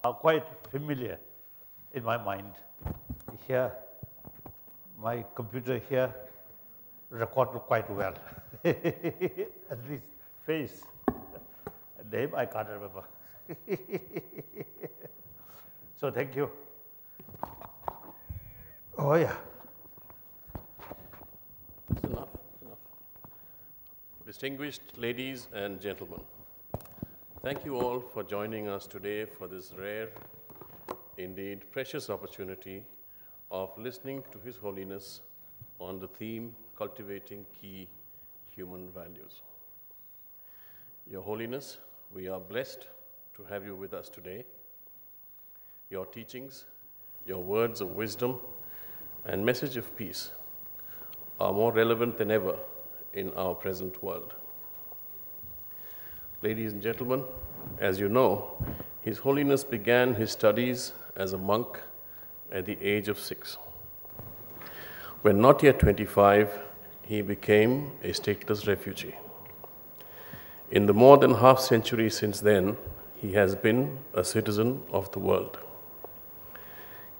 are quite familiar in my mind. Here, my computer here recorded quite well. At least face. Name I can't remember. So thank you. Oh yeah. It's enough. Distinguished ladies and gentlemen, thank you all for joining us today for this rare, indeed precious opportunity of listening to His Holiness on the theme Cultivating Key Human Values. Your Holiness, we are blessed to have you with us today. Your teachings, your words of wisdom, and message of peace are more relevant than ever in our present world. Ladies and gentlemen, as you know, His Holiness began his studies as a monk at the age of 6. When not yet 25, he became a stateless refugee. In the more than half century since then, he has been a citizen of the world.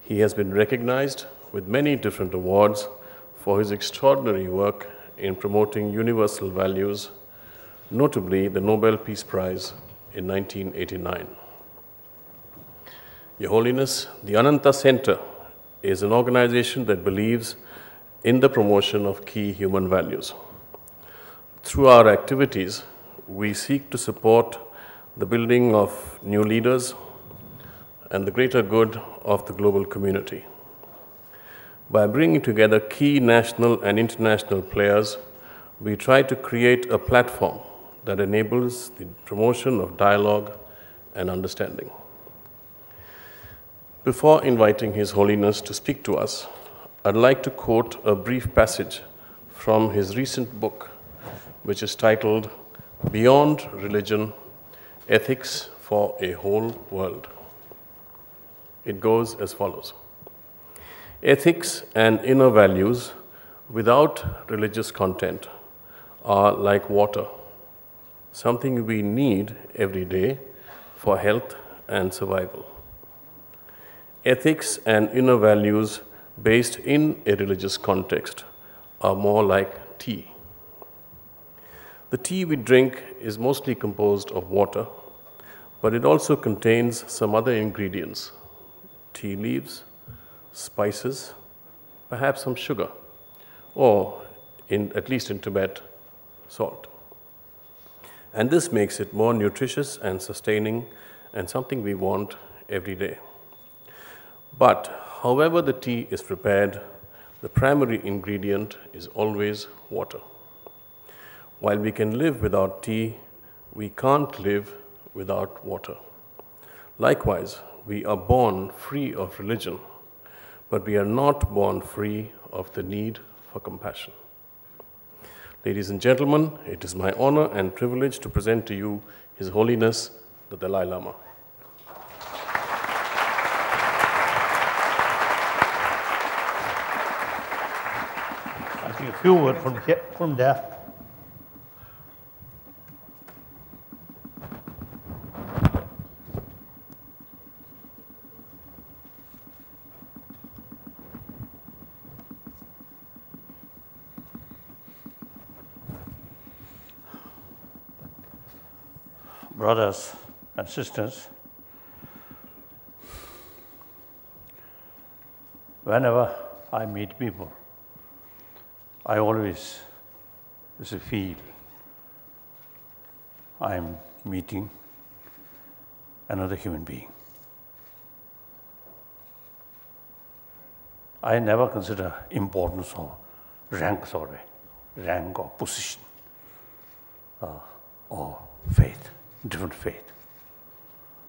He has been recognized with many different awards for his extraordinary work in promoting universal values, notably the Nobel Peace Prize in 1989. Your Holiness, the Ananta Center is an organization that believes in the promotion of key human values. Through our activities, we seek to support the building of new leaders and the greater good of the global community. By bringing together key national and international players, we try to create a platform that enables the promotion of dialogue and understanding. Before inviting His Holiness to speak to us, I'd like to quote a brief passage from his recent book, which is titled Beyond Religion, Ethics for a Whole World. It goes as follows. Ethics and inner values without religious content are like water, something we need every day for health and survival. Ethics and inner values based in a religious context are more like tea. The tea we drink is mostly composed of water, but it also contains some other ingredients, tea leaves, spices, perhaps some sugar, or at least in Tibet, salt. And this makes it more nutritious and sustaining and something we want every day. But however the tea is prepared, the primary ingredient is always water. While we can live without tea, we can't live without water. Likewise, we are born free of religion, but we are not born free of the need for compassion. Ladies and gentlemen, it is my honor and privilege to present to you His Holiness, the Dalai Lama. I think a few words from there. Brothers and sisters, whenever I meet people, I always feel I'm meeting another human being. I never consider importance or rank or position or faith, different faith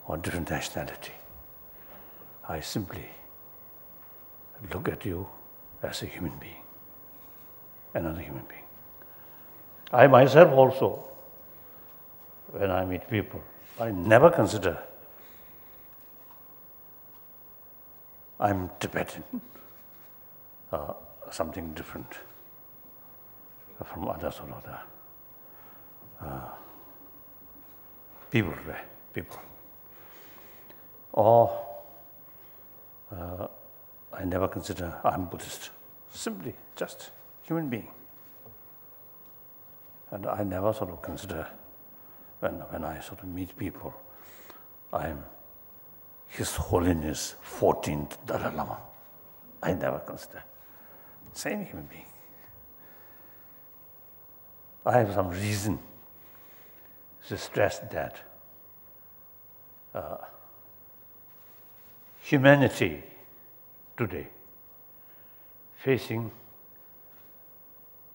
or different nationality. I simply look at you as a human being, another human being. I myself also, when I meet people, I never consider I'm Tibetan, something different from others or other people. Or I never consider I'm Buddhist. Simply just human being. And I never sort of consider, when I sort of meet people, I am His Holiness 14th Dalai Lama. I never consider. Same human being. I have some reason to stress that humanity today facing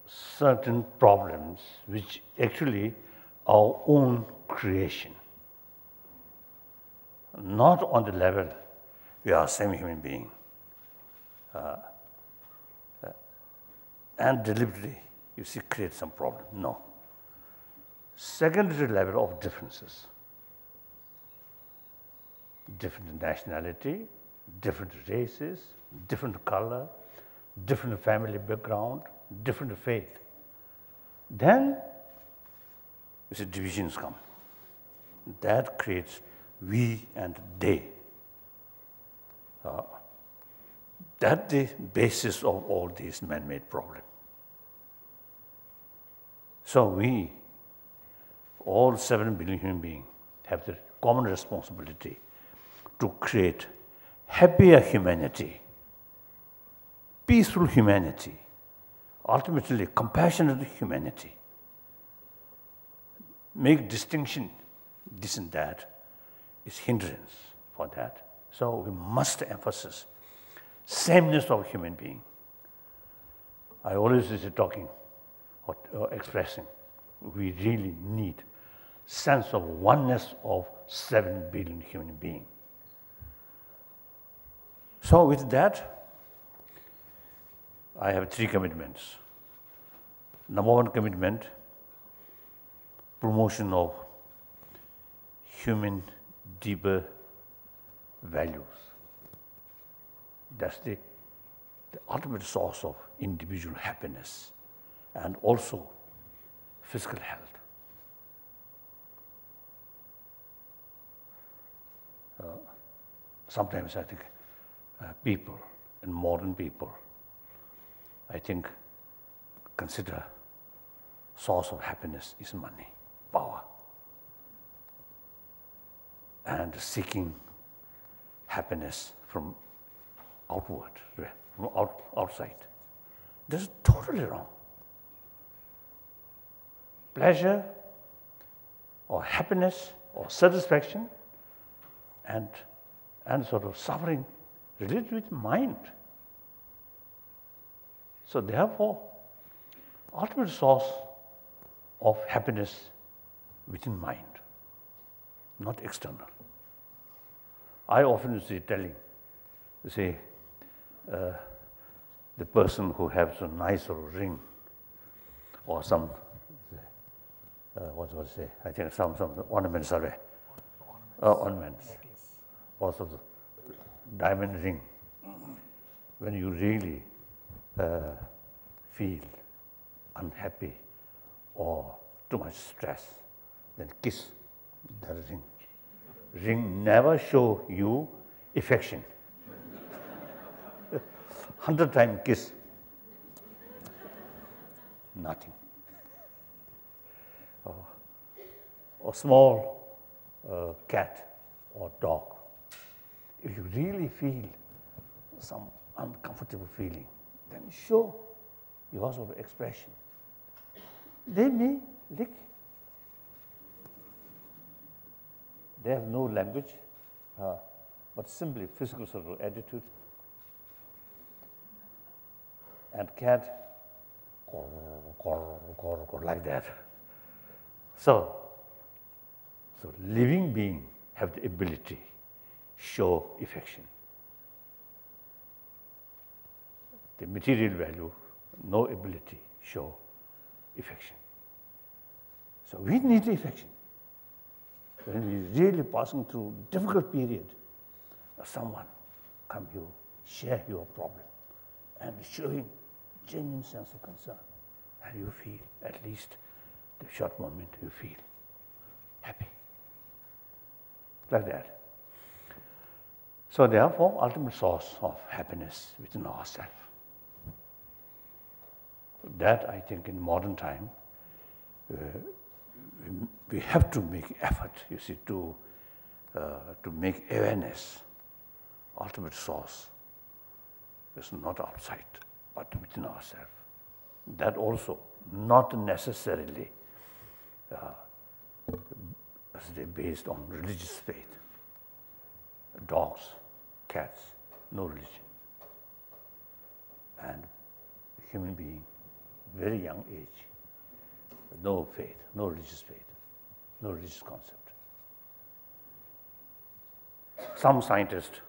certain problems which actually our own creation. Not on the level we are same human being and deliberately you see create some problem. No. Secondary level of differences. Different nationality, different races, different color, different family background, different faith. Then you see divisions come. That creates we and they. That's the basis of all these man-made problems. So we, all 7 billion human beings, have the common responsibility to create happier humanity, peaceful humanity, ultimately compassionate humanity. Make distinction, this and that, is hindrance for that. So we must emphasize sameness of human being. I always is talking or expressing, we really need sense of oneness of 7 billion human beings. So with that, I have 3 commitments. Number 1 commitment, promotion of human deeper values. That's the ultimate source of individual happiness and also physical health. Sometimes I think people, and modern people, I think, consider source of happiness is money, power, and seeking happiness from outward, from outside. This is totally wrong. Pleasure or happiness or satisfaction and sort of suffering related with mind. So therefore, ultimate source of happiness within mind, not external. I often see telling, the person who has a nice ring or some, what do I say? I think some ornaments are there. Ornaments. Also the diamond ring. When you really feel unhappy or too much stress, then kiss the ring. Ring never show you affection. 100 times kiss, nothing. Or small cat or dog, if you really feel some uncomfortable feeling, then show your sort of expression. They may lick. They have no language, but simply physical sort of attitude. And cat, like that. So living being have the ability show affection. The material value, no ability show affection. So we need affection. When we're really passing through difficult period, someone come you, share your problem, and showing genuine sense of concern, and you feel, at least the short moment, you feel happy. Like that. So therefore, ultimate source of happiness within ourselves. That I think in modern time, we have to make effort, you see, to make awareness, ultimate source, is not outside, but within ourselves. That also not necessarily based on religious faith. Dogs, cats, no religion. And human being, very young age, no faith, no religious faith, no religious concept. Some scientists,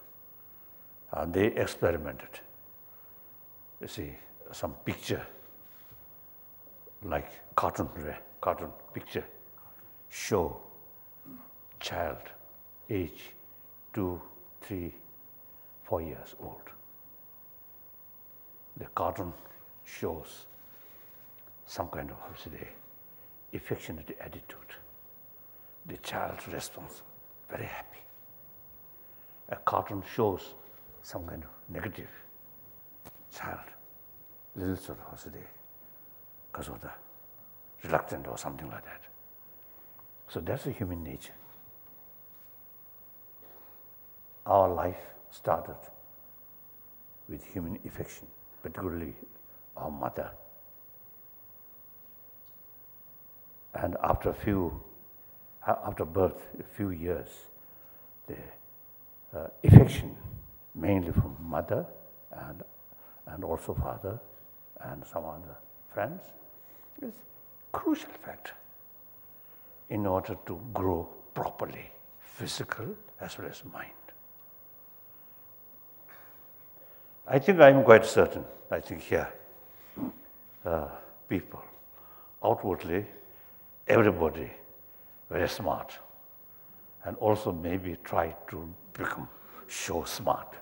they experimented. You see, some picture, like cartoon picture, show child, age 2, 3, 4 years old. The cartoon shows some kind of, affectionate attitude. The child's response, very happy. A cartoon shows some kind of negative child, little sort of, because of the reluctant or something like that. So that's the human nature. Our life started with human affection, particularly our mother. And after birth, a few years, the affection, mainly from mother and also father and some other friends, is crucial factor in order to grow properly, physical as well as mind. I think I'm quite certain, I think here, people, outwardly, everybody very smart, and also maybe try to show smart.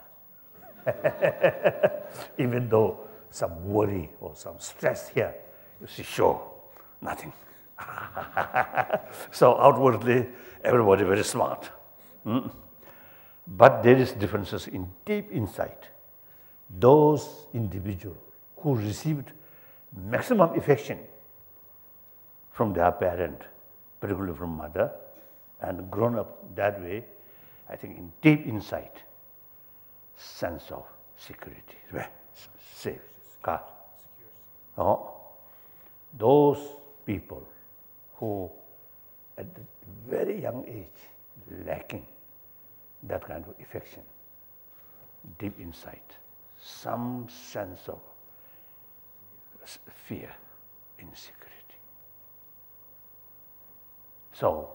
Even though some worry or some stress here, you see, show nothing. So outwardly, everybody very smart. But there is differences in deep insight. Those individuals who received maximum affection from their parent, particularly from mother, and grown up that way, I think in deep insight, sense of security, safe, God. Oh, those people who at the very young age lacking that kind of affection, deep insight, some sense of fear, insecurity. So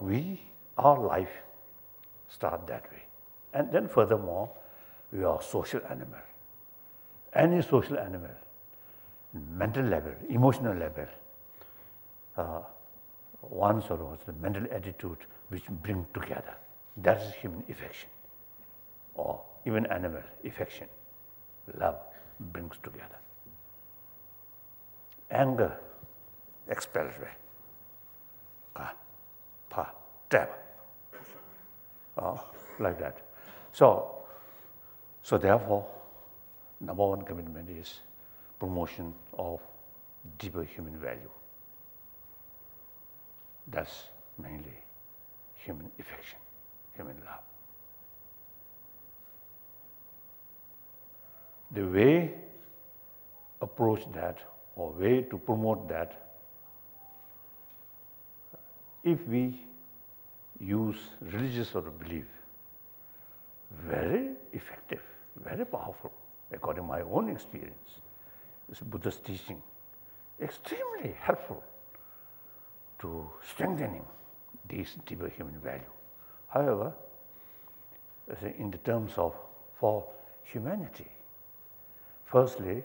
our life start that way. And then furthermore, we are a social animal. Any social animal, mental level, emotional level, one sort of the mental attitude which bring together. That is human affection. Or even animal affection, love brings together. Anger expels away. Like that. So therefore, number one commitment is promotion of deeper human value. That's mainly human affection, human love. The way approach that or way to promote that, if we use religious sort of belief, very effective, very powerful, according to my own experience. It's Buddha's teaching, extremely helpful to strengthening these deeper human value. However, in the terms of for humanity, firstly,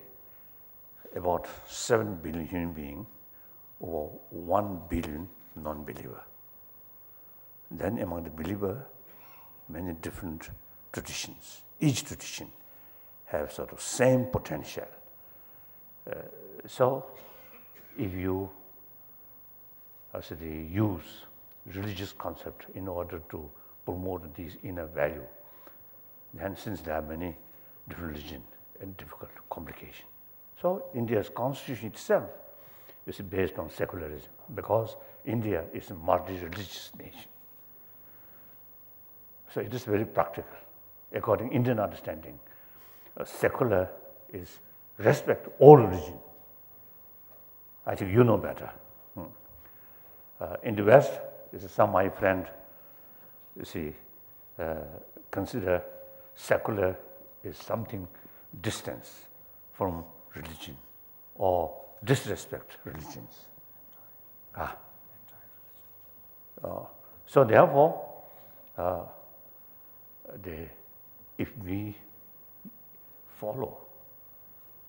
about 7 billion human beings or 1 billion non-believer. Then among the believer, many different traditions. Each tradition have sort of same potential. So if you use religious concept in order to promote these inner value, And since there are many different religions and difficult complication. So India's constitution itself is based on secularism because India is a multi-religious nation. So it is very practical. According to Indian understanding, secular is respect all religion. I think you know better. In the West, some of my friends, consider secular is something distance from religion or disrespect religions. So therefore, if we follow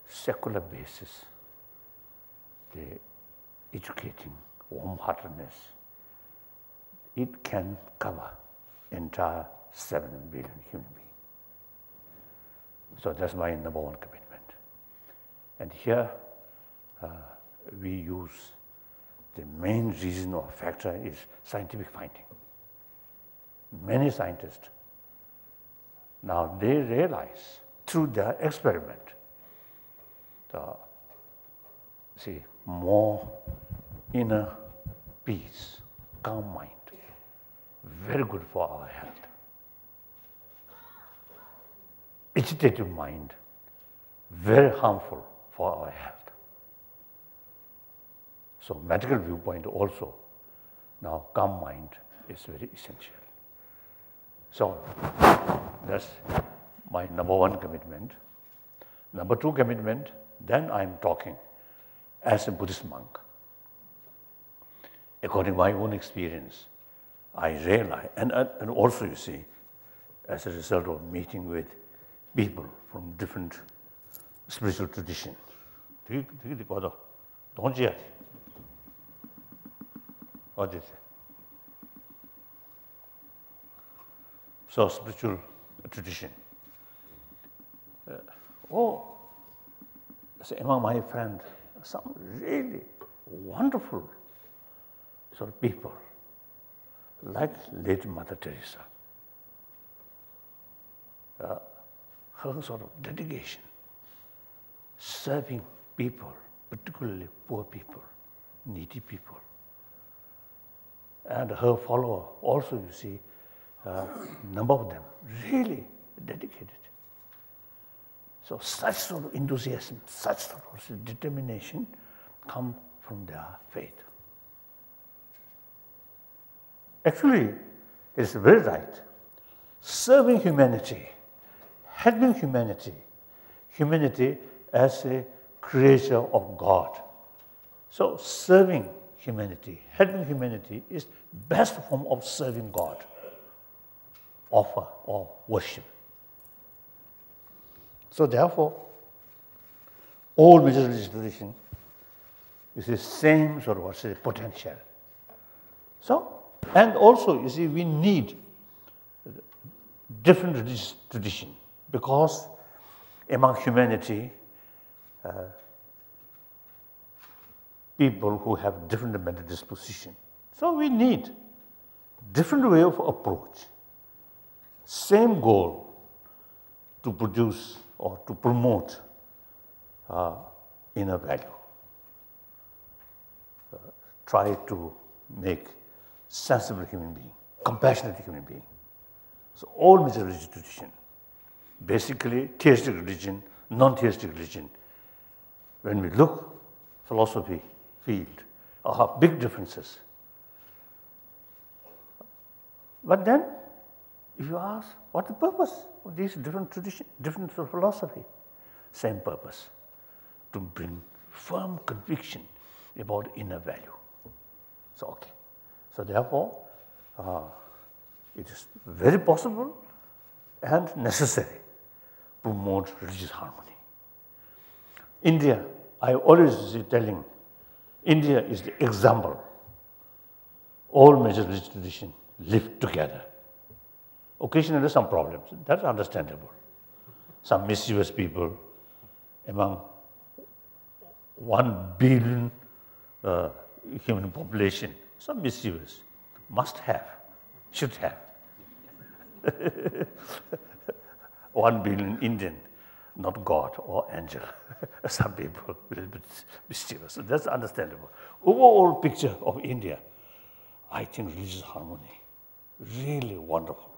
secular basis, the educating warm-heartedness, it can cover entire 7 billion human beings. So that's my number one commitment. And here we use the main reason or factor is scientific finding. Many scientists, now they realize through their experiment, more inner peace, calm mind, very good for our health. Agitated mind, very harmful for our health. So medical viewpoint also, now calm mind is very essential. So that's my number one commitment. Number two commitment, then I'm talking as a Buddhist monk. According to my own experience, I realize, and also you see, as a result of meeting with people from different spiritual traditions. What is it? So spiritual tradition. Among my friends, some really wonderful sort of people, like late Mother Teresa. Her sort of dedication, serving people, particularly poor people, needy people. And her follower also, you see, number of them really dedicated. So such sort of enthusiasm, such sort of determination come from their faith. Actually, it's very right. Serving humanity, helping humanity, humanity as a creature of God. So serving humanity, helping humanity is best form of serving God, offer or worship. So therefore, all major religious tradition is the same sort of potential. So, and also, you see, we need different religious tradition because among humanity, people who have different mental disposition. So we need different way of approach. Same goal to produce or to promote inner value. Try to make sensible human being, compassionate human being. So all major religious tradition, basically theistic religion, non-theistic religion, when we look philosophy field, have big differences. But then, if you ask, what's the purpose of these different traditions, different philosophy? Same purpose, to bring firm conviction about inner value. So, okay. So therefore, it is very possible and necessary to promote religious harmony. India, I always telling, India is the example. All major religious traditions live together. Occasionally some problems, that's understandable. Some mischievous people among 1 billion human population, some mischievous, must have, should have. 1 billion Indian, not God or angel. Some people a little bit mischievous. So that's understandable. Overall picture of India, I think religious harmony, really wonderful.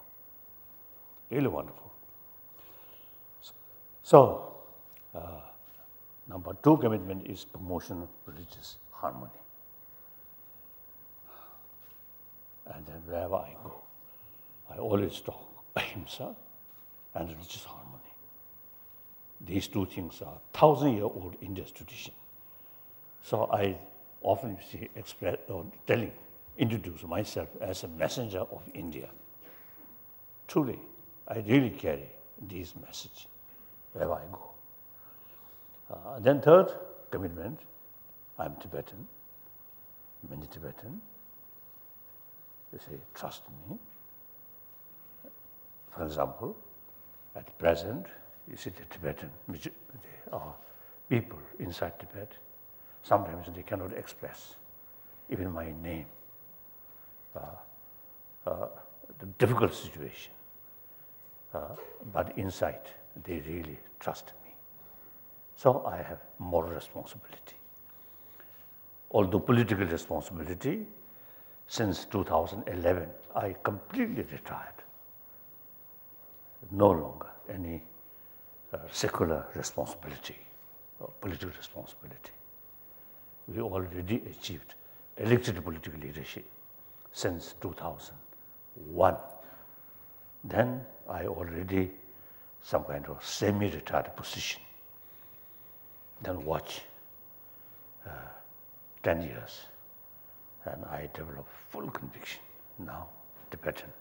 Really wonderful. So, number 2 commitment is promotion of religious harmony. And then wherever I go, I always talk ahimsa and religious harmony. These 2 things are 1,000-year-old India's tradition. So I often introduce myself as a messenger of India. Truly, I really carry this message wherever I go. Then 3rd commitment, I'm Tibetan, many Tibetan. They say, trust me. For example, at present, you see the Tibetan, there are people inside Tibet, sometimes they cannot express even my name, the difficult situation. But inside, they really trust me. So I have moral responsibility. Although political responsibility, since 2011, I completely retired. No longer any secular responsibility or political responsibility. We already achieved elected political leadership since 2001. Then I already some kind of semi-retired position. Then watch 10 years, and I developed full conviction. Now, Tibetan,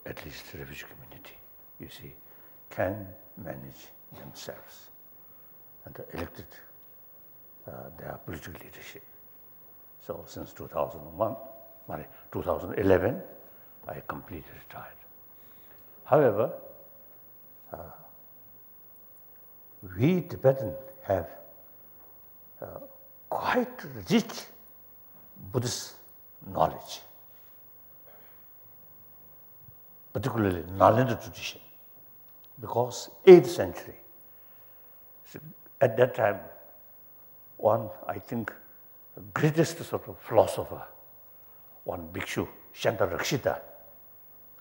at least the refugee community, you see, can manage themselves. And elected their political leadership. So since 2011, I completely retired. However, we Tibetans have quite rich Buddhist knowledge, particularly Nalanda tradition, because 8th century, so at that time, one, I think, greatest sort of philosopher, one bhikshu, Shantarakshita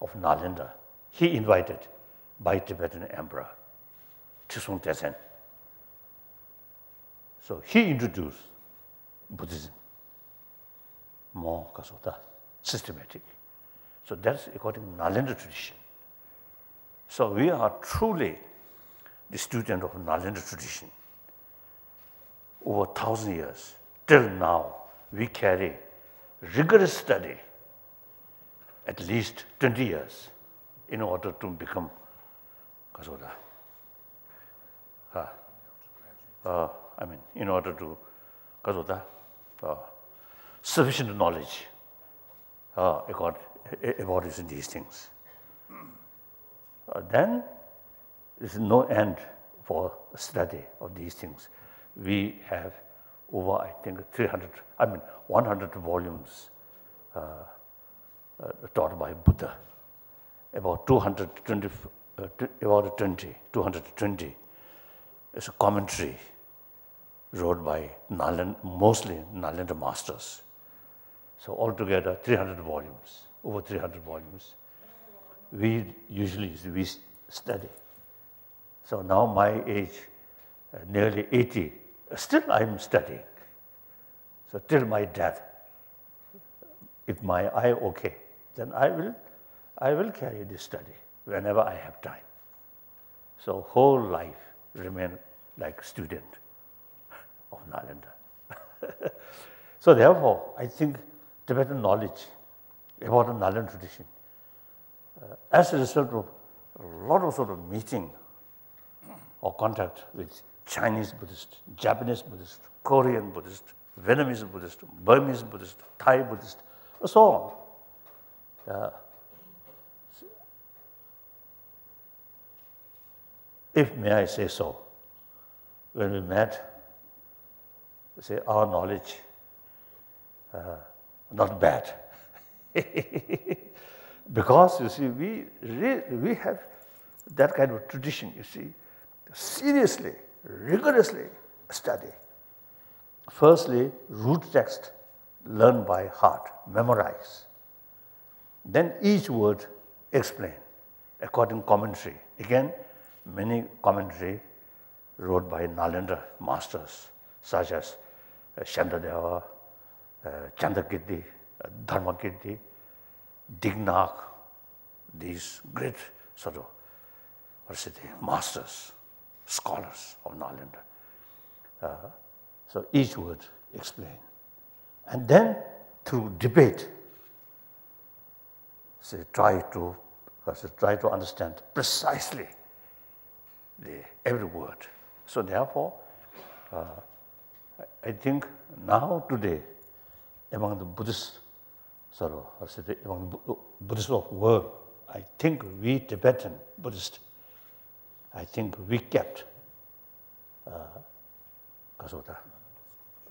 of Nalanda, he invited by Tibetan emperor, Chisung Tesen. So he introduced Buddhism, more systematic. So that's according to Nalanda tradition. So we are truly the student of Nalanda tradition. Over 1,000 years, till now, we carry rigorous study, at least 20 years, in order to become Kasoda. In order to Kasoda, sufficient knowledge about these things. Then there's no end for study of these things. We have over, I think, 100 volumes taught by Buddha. About 220 is a commentary wrote by mostly Nalanda masters. So altogether, 300 volumes, over 300 volumes. We study. So now my age, nearly 80, still I'm studying. So till my death, if my eye okay, then I will carry this study whenever I have time. So whole life remain like student of Nalanda. So therefore, I think Tibetan knowledge about the Nalanda tradition, as a result of a lot of sort of meeting or contact with Chinese Buddhist, Japanese Buddhist, Korean Buddhist, Vietnamese Buddhist, Burmese Buddhist, Thai Buddhist, and so on. If may I say so, when we met, say our knowledge not bad, because you see we have that kind of tradition, you see, seriously, rigorously study. Firstly, root text, learn by heart, memorize. Then each word explain according to commentary. Again, many commentary wrote by Nalanda masters such as Shandadeva, Chandakirti, Dharmakirti, Dignac, these great sort of masters, scholars of Nalanda. So each word explain. And then through debate, try to understand precisely every word. So therefore, I think now today, among the Buddhists, among the Buddhists of the world, I think we Tibetan Buddhists, I think we kept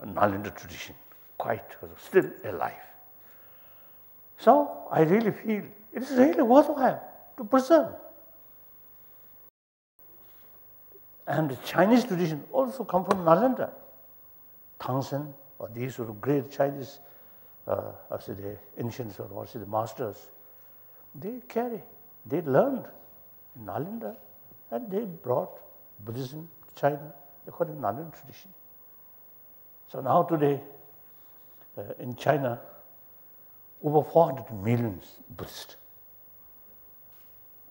Nalanda tradition quite still alive. So I really feel it is really worthwhile to preserve. And the Chinese tradition also come from Nalanda. Tangsen, or these sort of great Chinese, the ancients or also the masters, they learned in Nalanda and they brought Buddhism to China according to Nalanda tradition. So now today, in China, over 400 million Buddhists.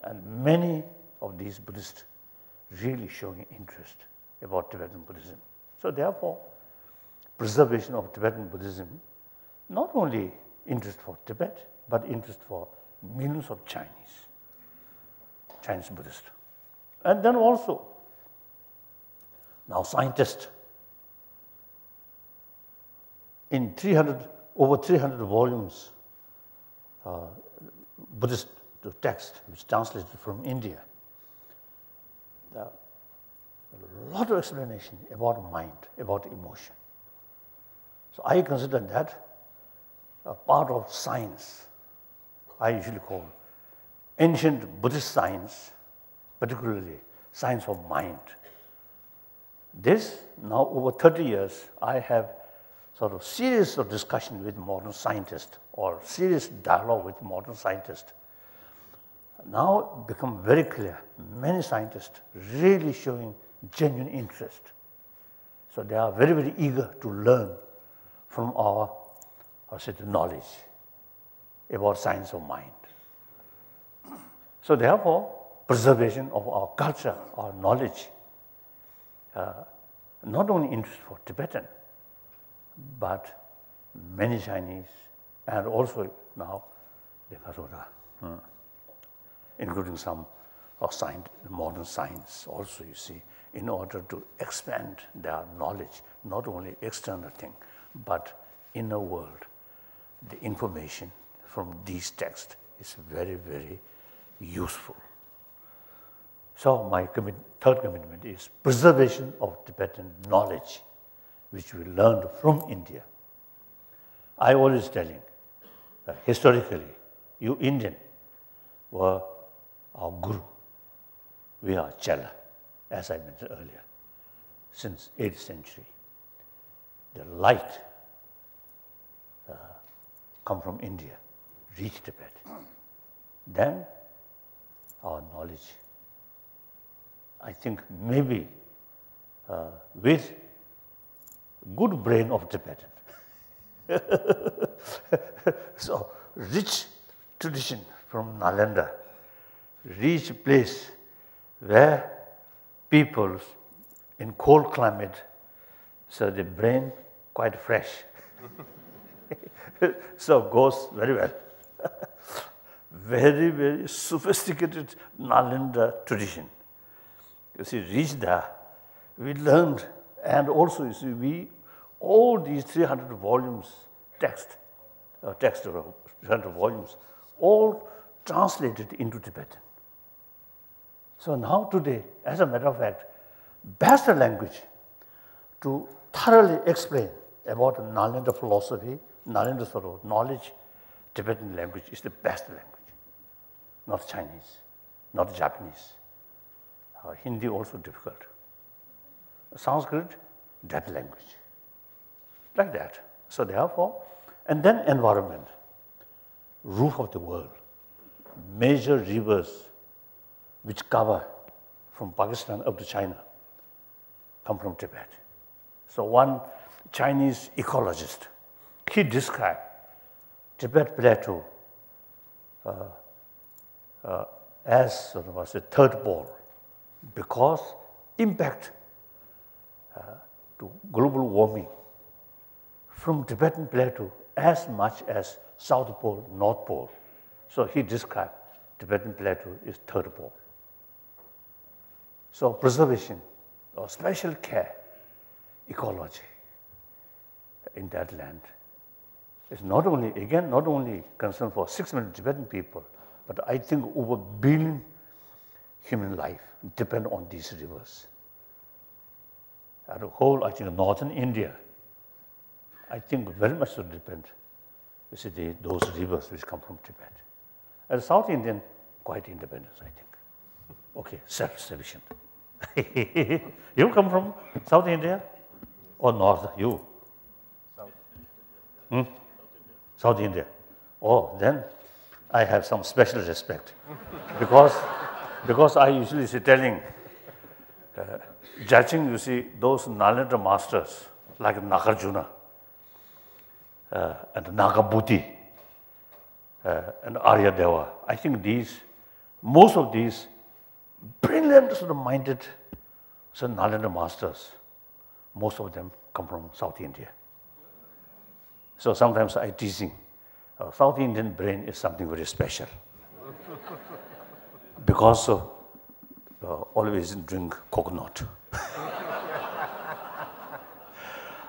And many of these Buddhists really showing interest about Tibetan Buddhism. So therefore, preservation of Tibetan Buddhism, not only interest for Tibet, but interest for millions of Chinese Buddhists. And then also, now scientists, in over 300 volumes, Buddhist text, which translated from India, a lot of explanation about mind, about emotion. So I consider that a part of science. I usually call ancient Buddhist science, particularly science of mind. This, now over 30 years, I have sort of series of discussion with modern scientists or serious dialogue with modern scientists. Now become very clear, many scientists really showing genuine interest. So they are very, very eager to learn from our knowledge about science of mind. So therefore, preservation of our culture, our knowledge, not only interest for Tibetan, but many Chinese, and also now, including some of science, modern science also, you see, in order to expand their knowledge, not only external thing, but inner world. The information from these texts is very, very useful. So my third commitment is preservation of Tibetan knowledge, which we learned from India. I always telling, historically, you Indian were our guru. We are Chela, as I mentioned earlier, since 8th century. The light come from India, reach Tibet. Then our knowledge, I think maybe with good brain of Tibetan. So rich tradition from Nalanda, rich place where people in cold climate, so the brain quite fresh. So goes very well. Very, very sophisticated Nalanda tradition. You see, reached there, we learned, and also you see, all these 300 volumes text of 300 volumes, all translated into Tibetan. So now today, as a matter of fact, best language to thoroughly explain about Nalanda philosophy, Nalanda sort of knowledge, Tibetan language is the best language. Not Chinese, not Japanese, Hindi also difficult. Sanskrit, that language. Like that. So therefore, and then environment, roof of the world, major rivers which cover from Pakistan up to China come from Tibet. So one Chinese ecologist, he described Tibet Plateau as sort of as a third pole because impact to global warming from Tibetan Plateau as much as South Pole, North Pole. So he described Tibetan Plateau is third pole. So preservation or special care, ecology in that land is not only, again, not only concern for 6 million Tibetan people, but I think over 1 billion human life depend on these rivers. At the whole, I think northern India, I think very much so depend, you see, those rivers which come from Tibet. And South Indian, quite independent, I think. Okay, self-sufficient. You come from South India or North? You? South. South India. Oh, then I have some special respect because I usually see telling, judging, you see, those Nalanda masters like Nagarjuna and Nagabhuti and Aryadeva. I think most of these brilliant sort of minded Nalanda masters, most of them come from South India. So sometimes I teasing, South Indian brain is something very special because always drink coconut.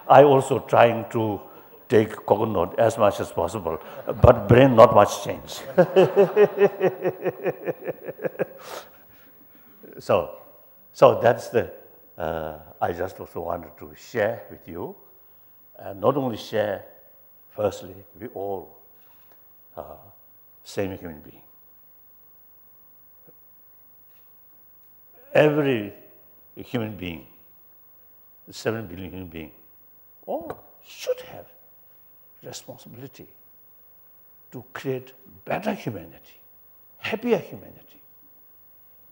I also trying to take coconut as much as possible, but brain not much change. So that's the, I just also wanted to share with you, and not only share, firstly, we all same human being. Every human being, 7 billion human being, all should have responsibility to create better humanity, happier humanity.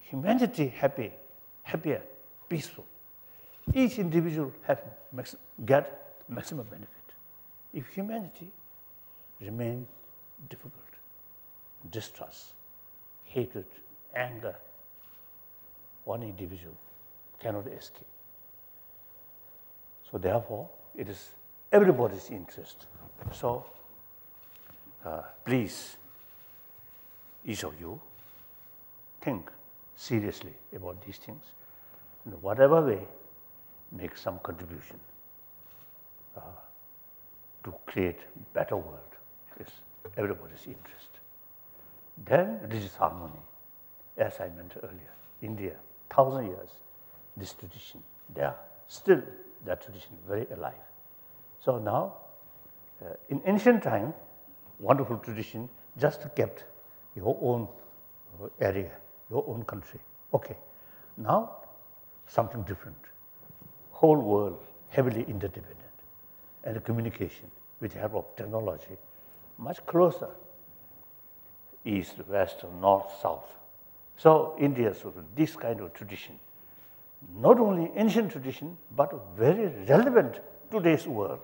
Humanity happy, happier, peaceful. Each individual get maximum benefit. If humanity remains difficult, distrust, hatred, anger, one individual cannot escape. So therefore, it is everybody's interest. So please, each of you, think seriously about these things. In whatever way, make some contribution to create a better world. It's everybody's interest. Then religious harmony, as I mentioned earlier, India, 1,000 years, this tradition, they are still that tradition very alive. So now, in ancient time, wonderful tradition just kept your own area, your own country. Okay, now something different. Whole world heavily interdependent, and the communication with the help of technology much closer, east, west, north, south. So India, so this kind of tradition, not only ancient tradition, but very relevant to today's world,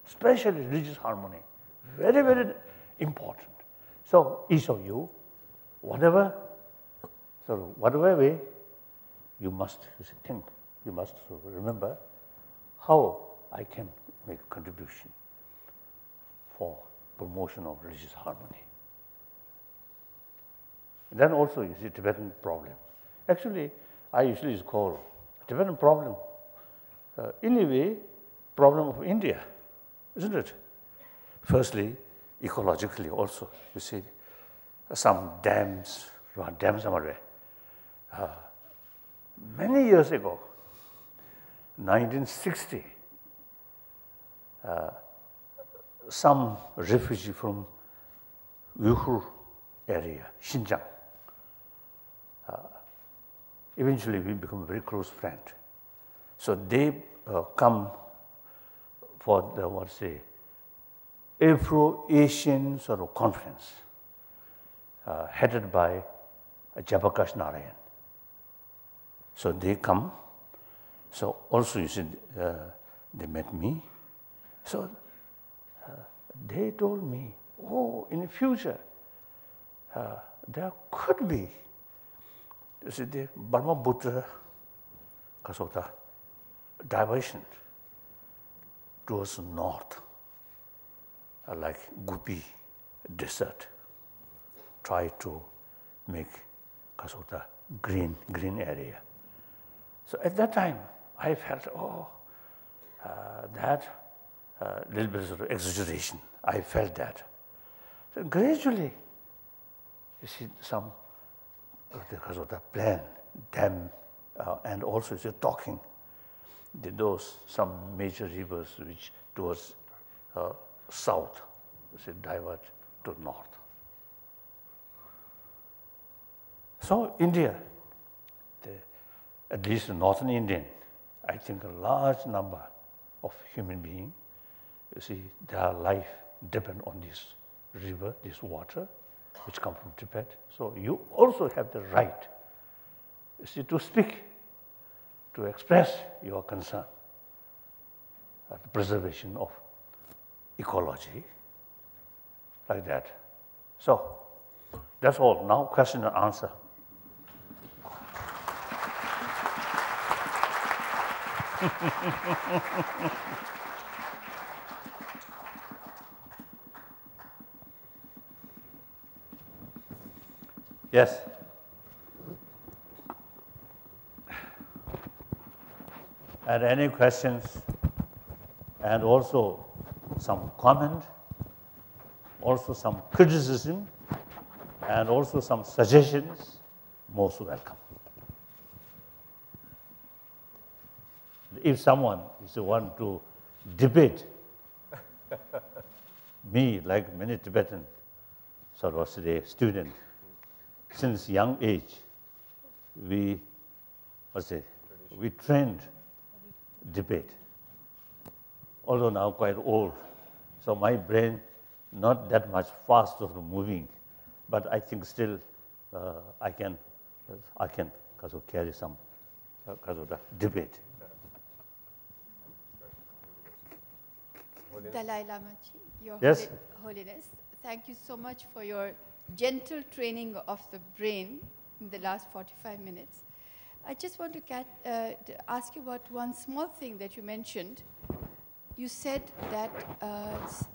especially religious harmony, very, very important. So each of you, whatever way, you must think, you must remember how I can make a contribution for promotion of religious harmony. And then also, you see, Tibetan problem. Actually, I usually call Tibetan problem, in a way, problem of India, isn't it? Firstly, ecologically also, you see, some dams, many years ago, 1960, some refugee from Uyghur area, Xinjiang, eventually we become very close friends. So they come for the, Afro-Asian sort of conference headed by Jayaprakash Narayan. So they come. So also you see, they met me. So they told me, oh, in the future, there could be, you see, the Burma Buddha Kasota diversion towards the north, like Gupi desert, try to make Kasota green area. So at that time, I felt, oh, that little bit of exaggeration. I felt that. So gradually, you see some because of the plan, dam, and also talking, those some major rivers which towards south, divert to north. So India, at least the northern Indian, I think a large number of human beings, you see, their life depend on this river, this water, which come from Tibet. So you also have the right, you see, to speak, to express your concern, the preservation of ecology, like that. So that's all. Now question and answer. Yes. And any questions, and also some comment, also some criticism, and also some suggestions, most welcome. If someone is the one to debate me, like many Tibetan sort of student, since young age, we trained debate. Although now quite old, so my brain not that much fast of moving, but I think still I can carry some the debate. Dalai Lama Ji, Your Yes. Holiness, thank you so much for your gentle training of the brain in the last 45 minutes. I just want to ask you about one small thing that you mentioned. You said that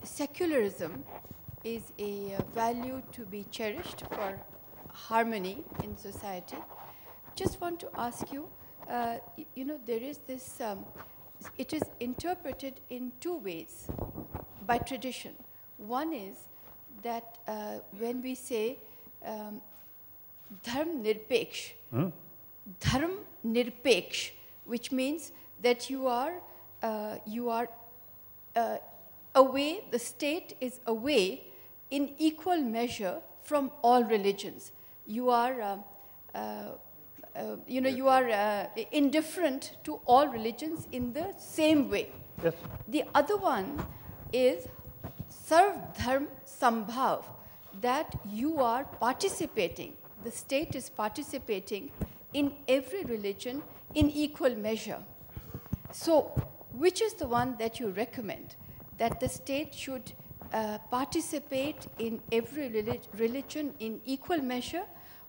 secularism is a value to be cherished for harmony in society. Just want to ask you, you know, there is this, it is interpreted in two ways by tradition. One is that when we say dharm nirpeksh, dharm nirpeksh, which means that you are away, the state is away in equal measure from all religions. You are, you know, you are indifferent to all religions in the same way. Yes. The other one is sarv dharm sambhav, that you are participating, the state is participating in every religion in equal measure. So, which is the one that you recommend? That the state should participate in every religion in equal measure,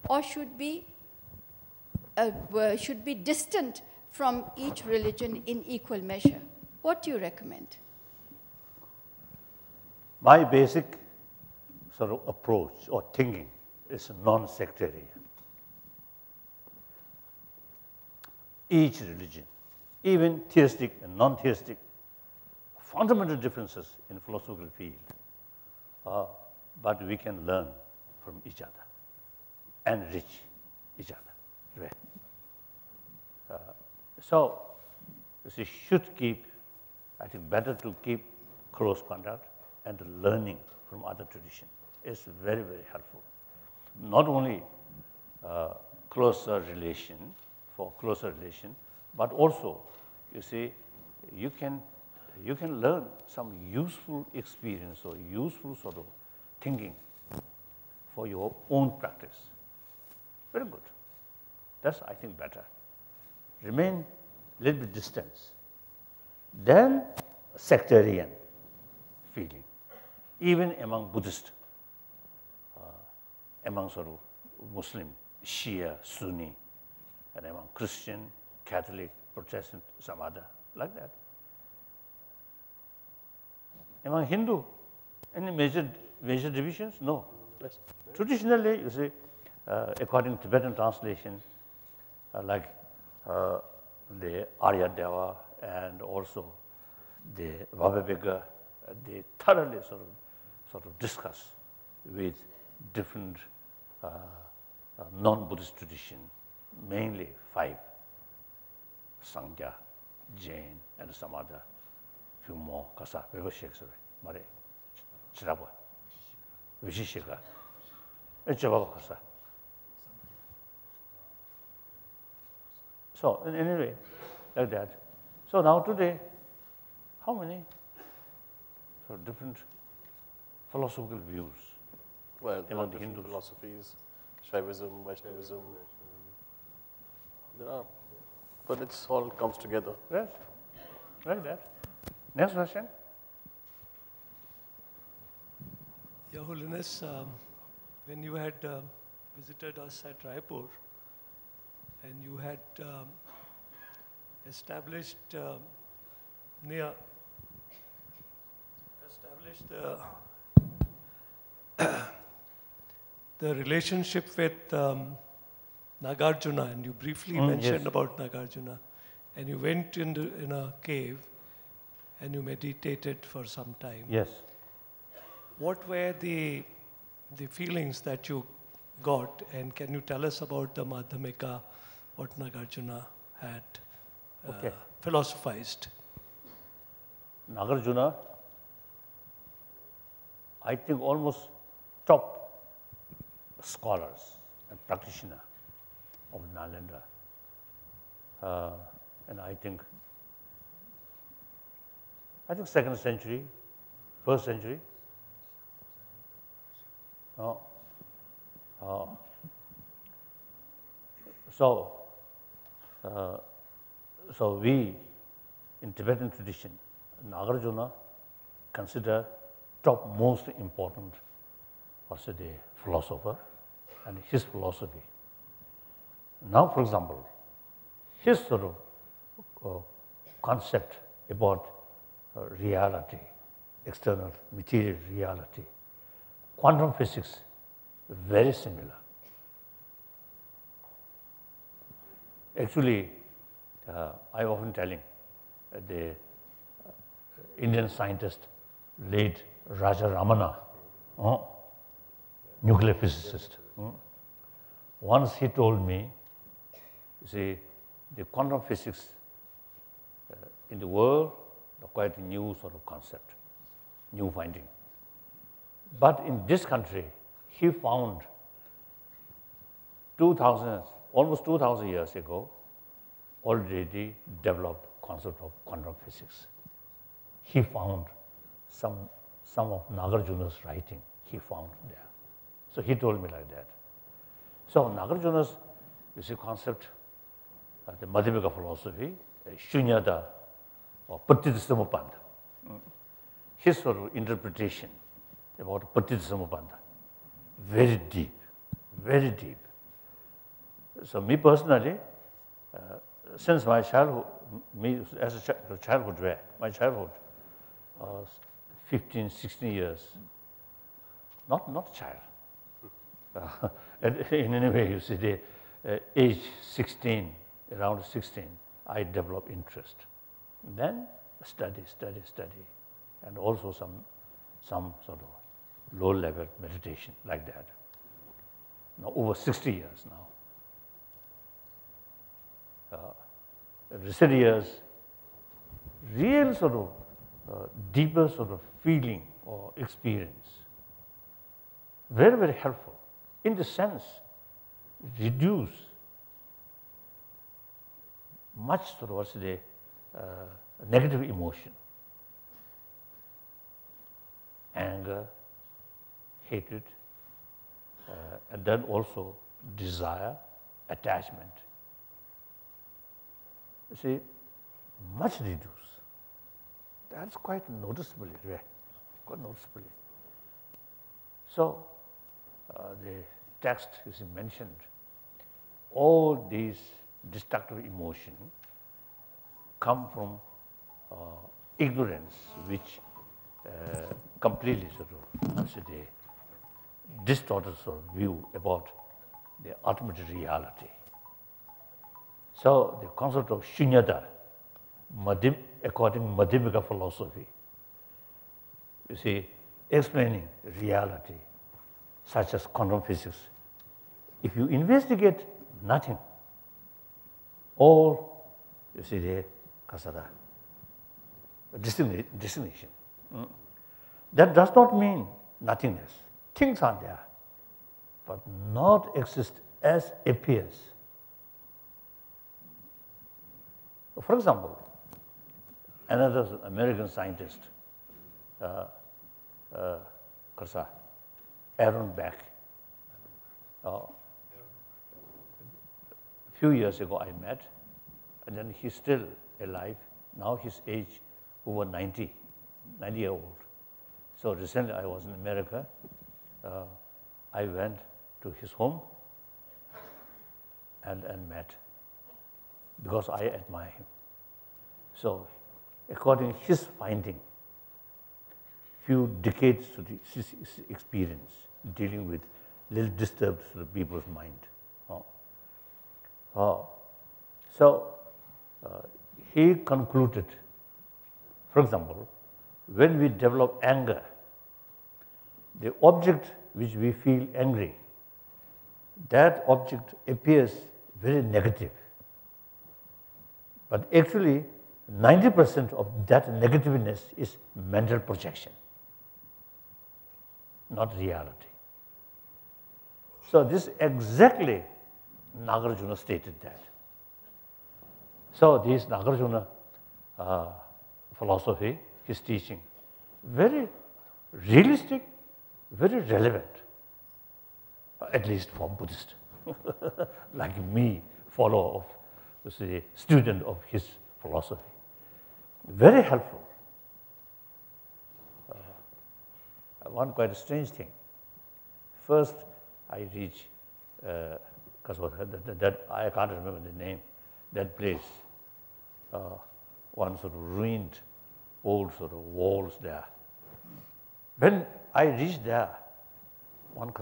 or should be distant from each religion in equal measure? What do you recommend? My basic sort of approach or thinking is non-sectarian. Each religion, even theistic and non-theistic, fundamental differences in philosophical field, but we can learn from each other, enrich each other. Right? So, you should keep, I think better to keep close contact and learning from other traditions. It's very, very helpful. Not only closer relation, for closer relation, but also, you see, you can learn some useful experience or useful sort of thinking for your own practice. Very good. That's, I think, better. Remain a little bit distant. Then sectarian feeling, even among Buddhists, among sort of Muslim, Shia, Sunni, and among Christian, Catholic, Protestant, some other, like that. Among Hindu, any major divisions? No. Yes. Traditionally, you see, according to Tibetan translation, like the Arya Deva and also the Vabhaviga, they thoroughly sort of discuss with different non-Buddhist tradition, mainly 5, Sangha, Jain, and some other few more, Kasa, Vivasheksa, Mare, Chirabwa, Vishishika, and Chababa Kasa. So, in any way, like that. So now today, how many different philosophical views Well, there are among the different Hindus? philosophies, Shaivism, Vaishnavism. There are, but it all comes together. Yes, like that. Next question. Your Holiness, when you had visited us at Raipur, and you had established the relationship with Nagarjuna, and you briefly mentioned yes. about Nagarjuna, and you went in a cave and you meditated for some time. Yes. What were the feelings that you got, and can you tell us about the Madhyamika, what Nagarjuna had philosophized? Nagarjuna, I think almost top scholars and practitioner of Nalanda. And I think 2nd century, 1st century. So we, in Tibetan tradition, Nagarjuna consider top most important, also the philosopher and his philosophy. Now, for example, his sort of concept about reality, external material reality, quantum physics, very similar. Actually, I often telling the Indian scientist, late Raja Ramana, nuclear physicist. Once he told me, you see, the quantum physics in the world are quite a new sort of concept, new finding. But in this country, he found almost 2,000 years ago, already developed concept of quantum physics. He found some of Nagarjuna's writing, he found there. So he told me like that. So Nagarjuna's, you see, concept, the Madhyamika philosophy, Shunyata or Patitisamupanda, his sort of interpretation about Patitisamupanda, very deep, very deep. So me personally, since my childhood, as a childhood, my childhood, 15, 16 years, not child. In any way, you see, the age 16, around 16, I developed interest. Then study, and also some sort of low-level meditation like that. Now over 60 years now. Recent years, real sort of deeper sort of feeling or experience, very, very helpful. In the sense, reduce much towards the negative emotion, anger, hatred, and then also desire, attachment. You see, much reduced. That's quite noticeably rare, quite noticeably. So, the text is mentioned, all these destructive emotions come from ignorance, which completely sort of distorted sort of view about the ultimate reality. So the concept of shunyata, according to Madhyamika philosophy, you see, explaining reality, such as quantum physics. If you investigate nothing, all, you see, the kasada, destination. That does not mean nothingness. Things are there, but not exist as appears. For example, another American scientist, Aaron Beck, a few years ago I met, and then he's still alive. Now his age over 90 years old. So recently I was in America. I went to his home and met, because I admire him. So according to his finding, few decades to his experience dealing with little disturbed sort of people's mind. So he concluded, for example, when we develop anger, the object which we feel angry, that object appears very negative. But actually, 90% of that negativeness is mental projection, not reality. So this exactly Nagarjuna stated that. So this Nagarjuna philosophy, his teaching, very realistic, very relevant, at least for Buddhist, like me, follower of, student of his philosophy. Very helpful. One quite strange thing. First, I reach, that I can't remember the name, that place, one sort of ruined old sort of walls there. When I reached there, one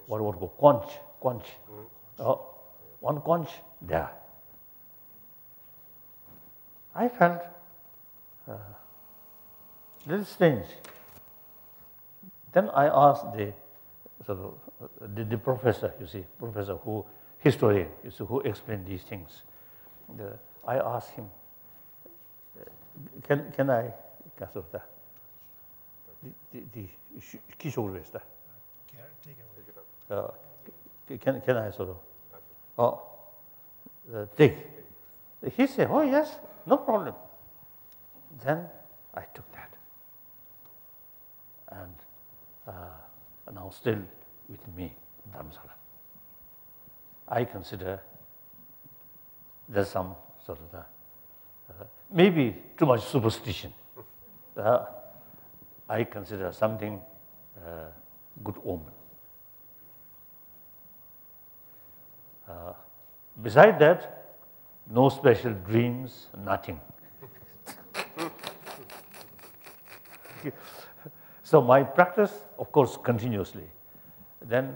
what would go conch, one conch there. I felt a little strange. Then I asked the professor, professor who, historian, who explained these things. I asked him, can I, can I sort of, take? He said, oh yes, no problem. Then I took that. And now still with me in Dharamsala. I consider there's some sort of, maybe too much superstition. I consider something good omen. Beside that, no special dreams, nothing. So my practice, of course, continuously. Then,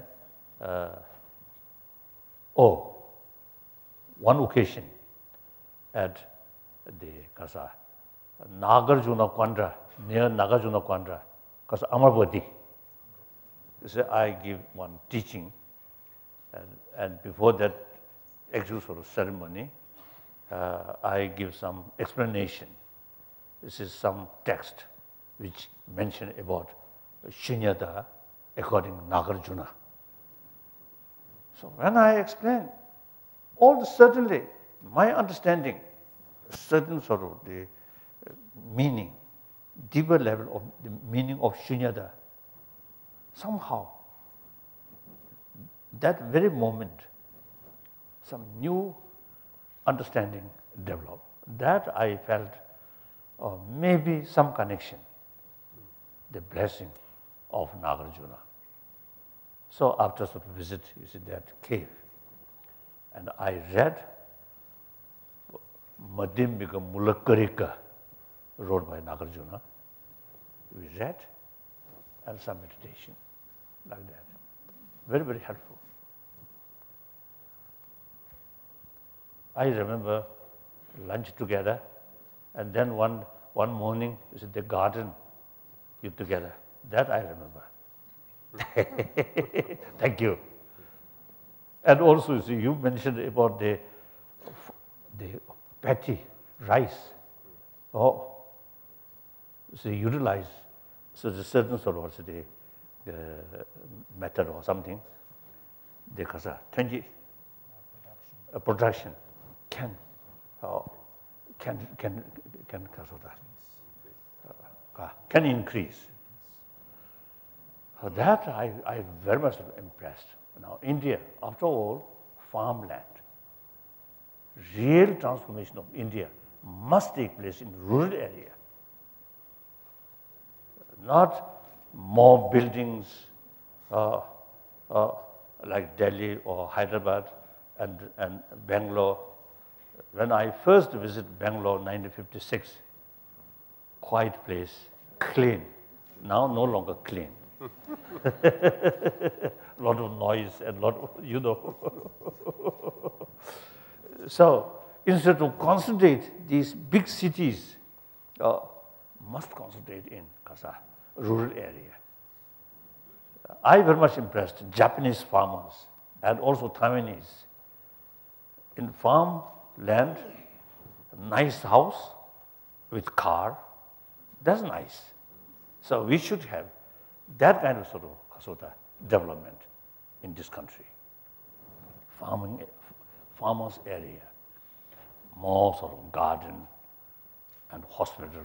one occasion at the Nagarjuna Kandra, near Nagarjuna Kandra, because Amarvati. So I give one teaching, and before that actual sort of ceremony, I give some explanation. This is some text which mention about shunyata according to Nagarjuna. So when I explain, certainly my understanding, certain sort of the meaning, deeper level of the meaning of shunyata, somehow, that very moment, some new understanding developed. That I felt maybe some connection, the blessing of Nagarjuna. So after sort of visit, you see that cave, and I read Madhyamika Mulakarika, wrote by Nagarjuna. We read, and some meditation, like that. Very, very helpful. I remember lunch together, and then one morning, you see the garden, you together. That I remember. Thank you. And also, you see, you mentioned about the patty rice. Oh, so utilize, so the certain sort of also the method or something, the kasa 20 production can increase. So that I very much impressed. Now India, after all, farmland. Real transformation of India must take place in rural area. Not more buildings like Delhi or Hyderabad and Bangalore. When I first visited Bangalore in 1956, quiet place, clean. Now no longer clean. Lot of noise and lot of, you know. So instead of concentrate these big cities, must concentrate in Kasa, rural area. I very much impressed Japanese farmers and also Taiwanese. In farm land, nice house with car, that's nice. So we should have that kind of sort of kasota development in this country. Farmers area, more sort of garden and hospital,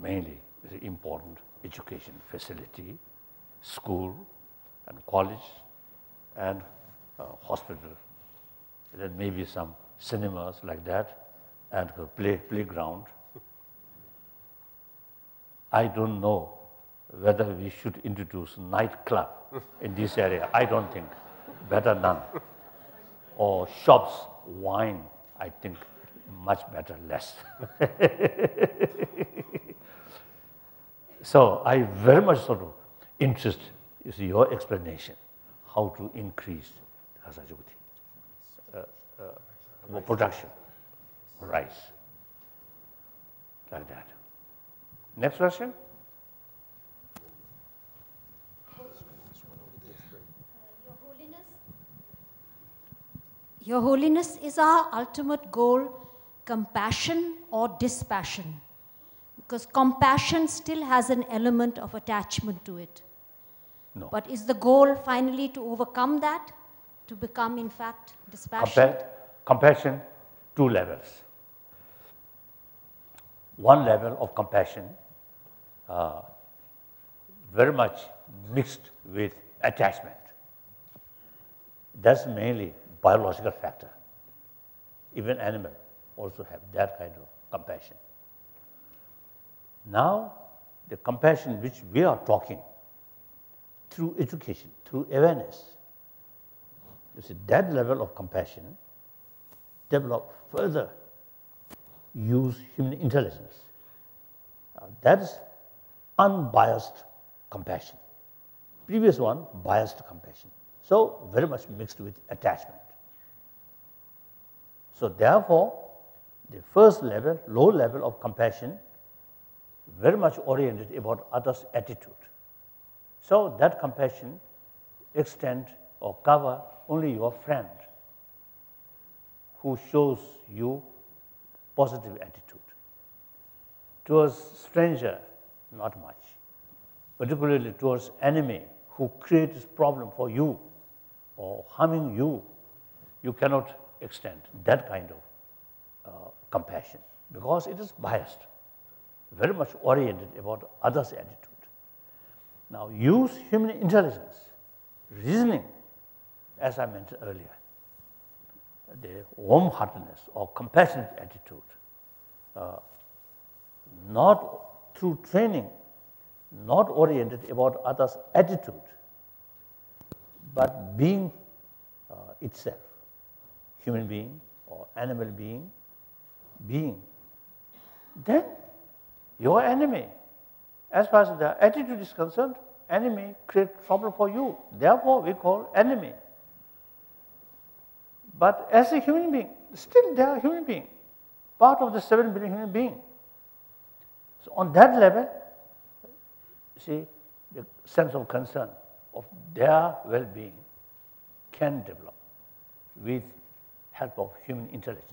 mainly is important education facility, school and college and hospital. Then maybe some cinemas like that and a playground. I don't know whether we should introduce nightclub in this area. I don't think. Better none. Or shops, wine, I think much better less. So I very much sort of interest is your explanation how to increase production, rice, like that. Next question. Your Holiness, is our ultimate goal compassion or dispassion? Because compassion still has an element of attachment to it. No. But is the goal finally to overcome that, to become, in fact, dispassion? Compassion, two levels. One level of compassion, very much mixed with attachment. That's mainly biological factor. Even animal also have that kind of compassion. Now, the compassion which we are talking through education, through awareness, you see, that level of compassion develop further, use human intelligence. That is unbiased compassion. Previous one, biased compassion. So very much mixed with attachment. So therefore, the first level, low level of compassion, very much oriented about others' attitude. So that compassion extend or cover only your friend who shows you positive attitude. Towards stranger, not much. Particularly towards enemy who creates problem for you or harming you, you cannot extend that kind of compassion because it is biased, very much oriented about others' attitude. Now use human intelligence, reasoning, as I mentioned earlier, the warm-heartedness or compassionate attitude, not through training, not oriented about others' attitude, but being itself, human being or animal being, then your enemy, as far as the attitude is concerned, enemy creates trouble for you. Therefore, we call enemy. But as a human being, still they are human being, part of the 7 billion human being. So on that level, see, the sense of concern of their well-being can develop with help of human intelligence.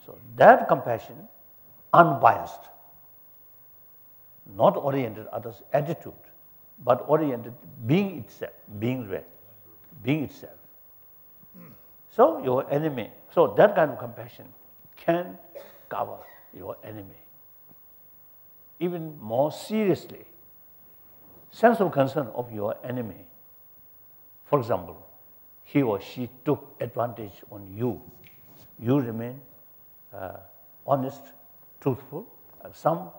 So that compassion, unbiased, not oriented others' attitude, but oriented being itself, being real, being itself. So your enemy, so that kind of compassion can cover your enemy. Even more seriously, sense of concern of your enemy. For example, he or she took advantage on you. You remain honest, truthful. Some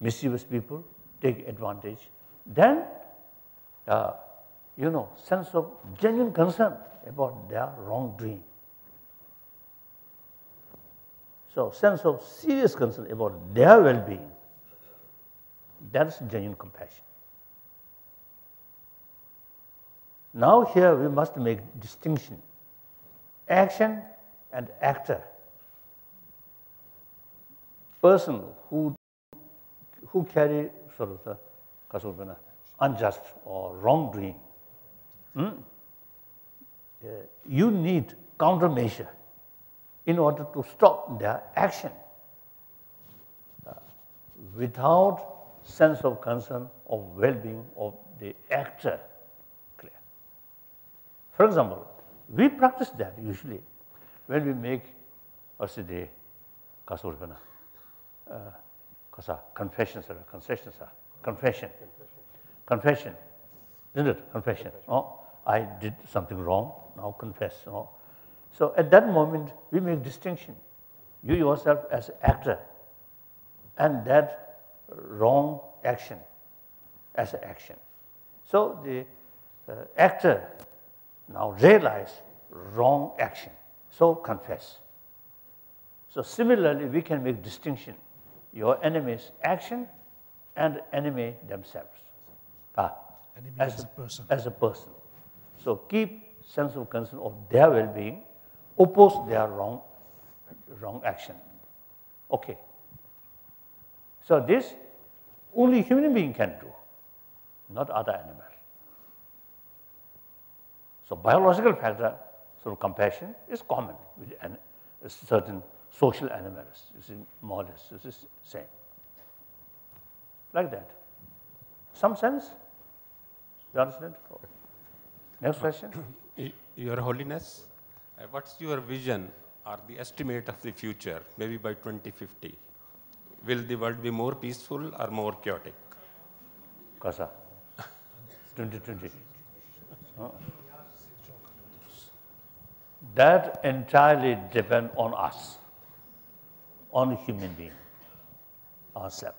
mischievous people take advantage. Then, sense of genuine concern about their wrongdoing. So, sense of serious concern about their well-being. That's genuine compassion. Now here we must make distinction. Action and actor. Person who carry sort of the unjust or wrongdoing. You need countermeasure in order to stop their action. Without sense of concern of well-being of the actor. Clear. For example, we practice that usually when we make the confession, isn't it? Confession. Oh, I did something wrong, now confess. Oh. So at that moment, we make distinction. You yourself as actor and that wrong action as an action. So the actor now realize wrong action, so confess. So similarly, we can make distinction, your enemy's action and enemy themselves. Enemy as a person. As a person. So keep sense of concern of their well-being, oppose their wrong action. Okay. So this only human being can do, not other animals. So biological factor, so compassion is common with certain social animals. You see, more or less, this is same. Like that. Some sense? You understand? Next question. Your Holiness, what's your vision or the estimate of the future, maybe by 2050? Will the world be more peaceful or more chaotic? Kasa? 2020. That entirely depends on us, on human being, ourselves.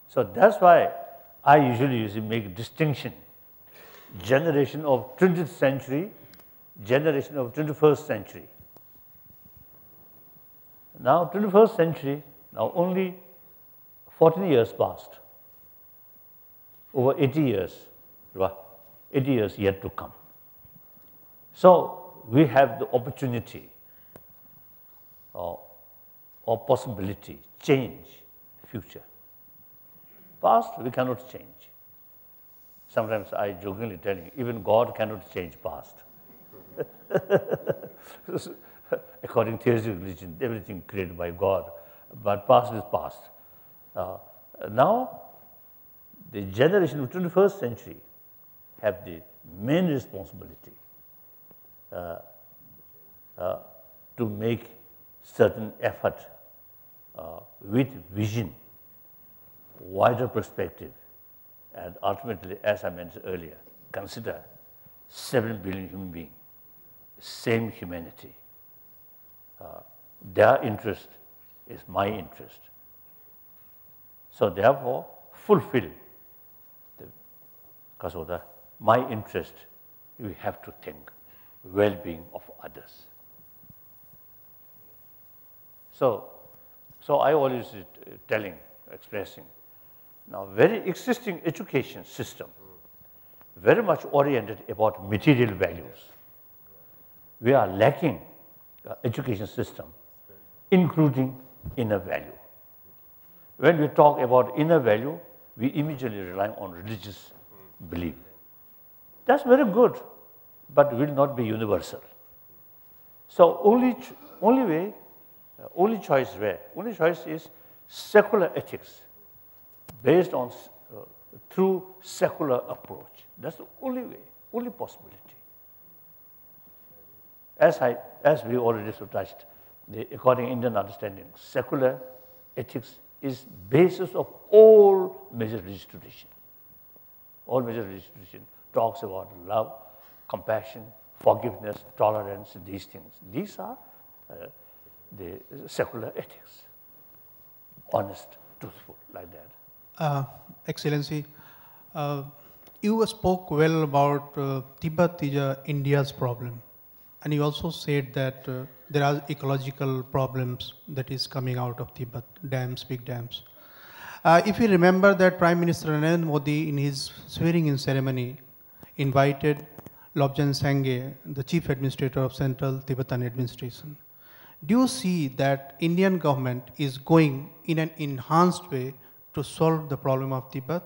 So that's why I usually make a distinction. Generation of 20th century, generation of 21st century. Now 21st century, now only 14 years passed. Over 80 years, 80 years yet to come. So we have the opportunity or possibility, change future. Past we cannot change. Sometimes I jokingly tell you, even God cannot change past. According to theistic religion, everything created by God, but past is past. Now, the generation of 21st century have the main responsibility to make certain effort with vision, wider perspective, and ultimately, as I mentioned earlier, consider 7 billion human beings, same humanity. Their interest is my interest. So therefore, fulfill because of my interest, we have to think well-being of others. So I always expressing, now very existing education system, very much oriented about material values. We are lacking education system, including inner value. When we talk about inner value, we immediately rely on religious belief. That's very good, but will not be universal. So only choice is secular ethics based on through secular approach. That's the only way, only possibility. As we already touched, according to Indian understanding, secular ethics is basis of all major religious tradition. All major religious tradition talks about love, compassion, forgiveness, tolerance, these things. These are the secular ethics. Honest, truthful, like that. Excellency, you spoke well about Tibet is India's problem. And you also said that there are ecological problems that is coming out of Tibet, dams, big dams. If you remember that Prime Minister Narendra Modi in his swearing-in ceremony invited Lobsang Sangye, the Chief Administrator of Central Tibetan Administration. Do you see that Indian government is going in an enhanced way to solve the problem of Tibet?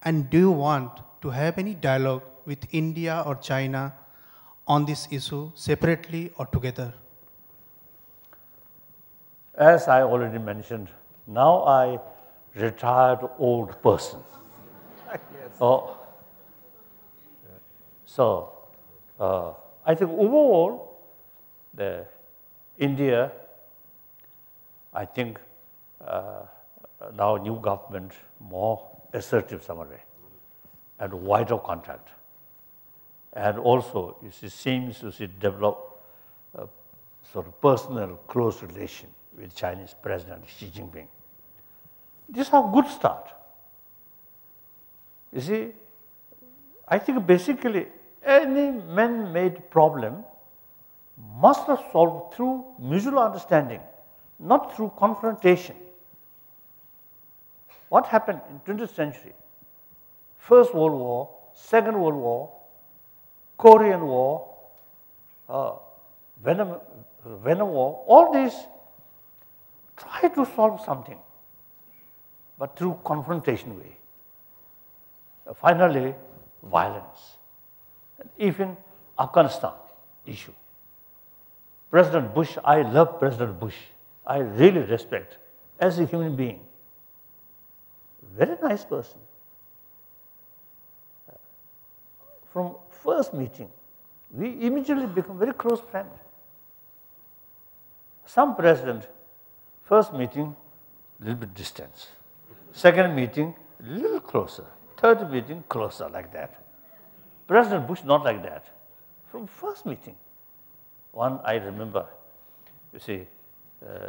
And do you want to have any dialogue with India or China on this issue separately or together? As I already mentioned, now I retired old person. Yes. So I think overall, India, I think now new government more assertive somewhere and wider contact. And also, seems to develop a sort of personal, close relation with Chinese President Xi Jinping. This is a good start. You see, I think basically any man-made problem must be solved through mutual understanding, not through confrontation. What happened in 20th century? First World War, Second World War, Korean War, Vietnam War, all these try to solve something, but through confrontation way. Finally, violence. And even Afghanistan issue. President Bush, I love President Bush. I really respect as a human being. Very nice person. From first meeting, we immediately become very close friends. Some president, first meeting, a little bit distance. Second meeting, a little closer. Third meeting, closer, like that. President Bush, not like that. From first meeting. One I remember, you see,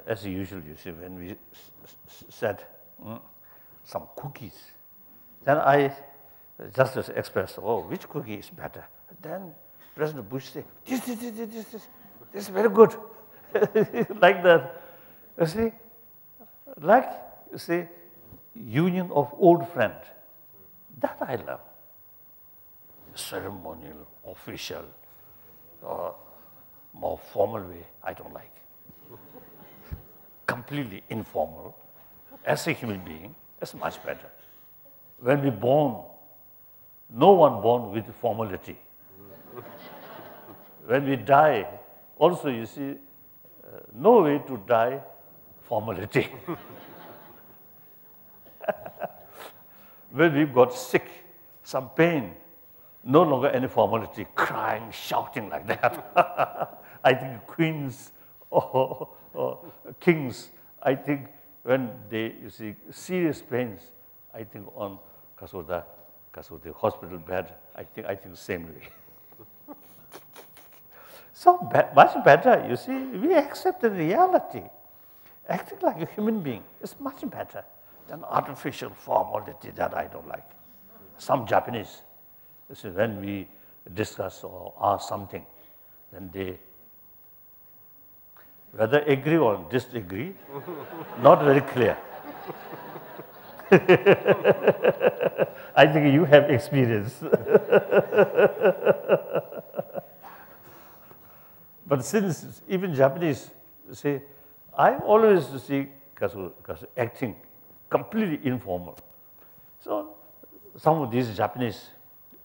as usual, you see, when we said some cookies, then I just expressed, oh, which cookie is better? Then President Bush said, this is very good. Like that. You see, union of old friend. That I love. Ceremonial, official, more formal way, I don't like. Completely informal. As a human being, it's much better. When we born, no one born with formality. When we die, also you see, no way to die formality. When we got sick, some pain, no longer any formality, crying, shouting like that. I think queens kings, I think when they, you see, serious pains, I think on because of the hospital bed, I think same way. So much better, you see, we accept the reality. Acting like a human being is much better than artificial formality that I don't like. Some Japanese, you see, when we discuss or ask something, then they, whether agree or disagree, not very clear. I think you have experience. But since even Japanese say, I always see because acting completely informal. So some of these Japanese,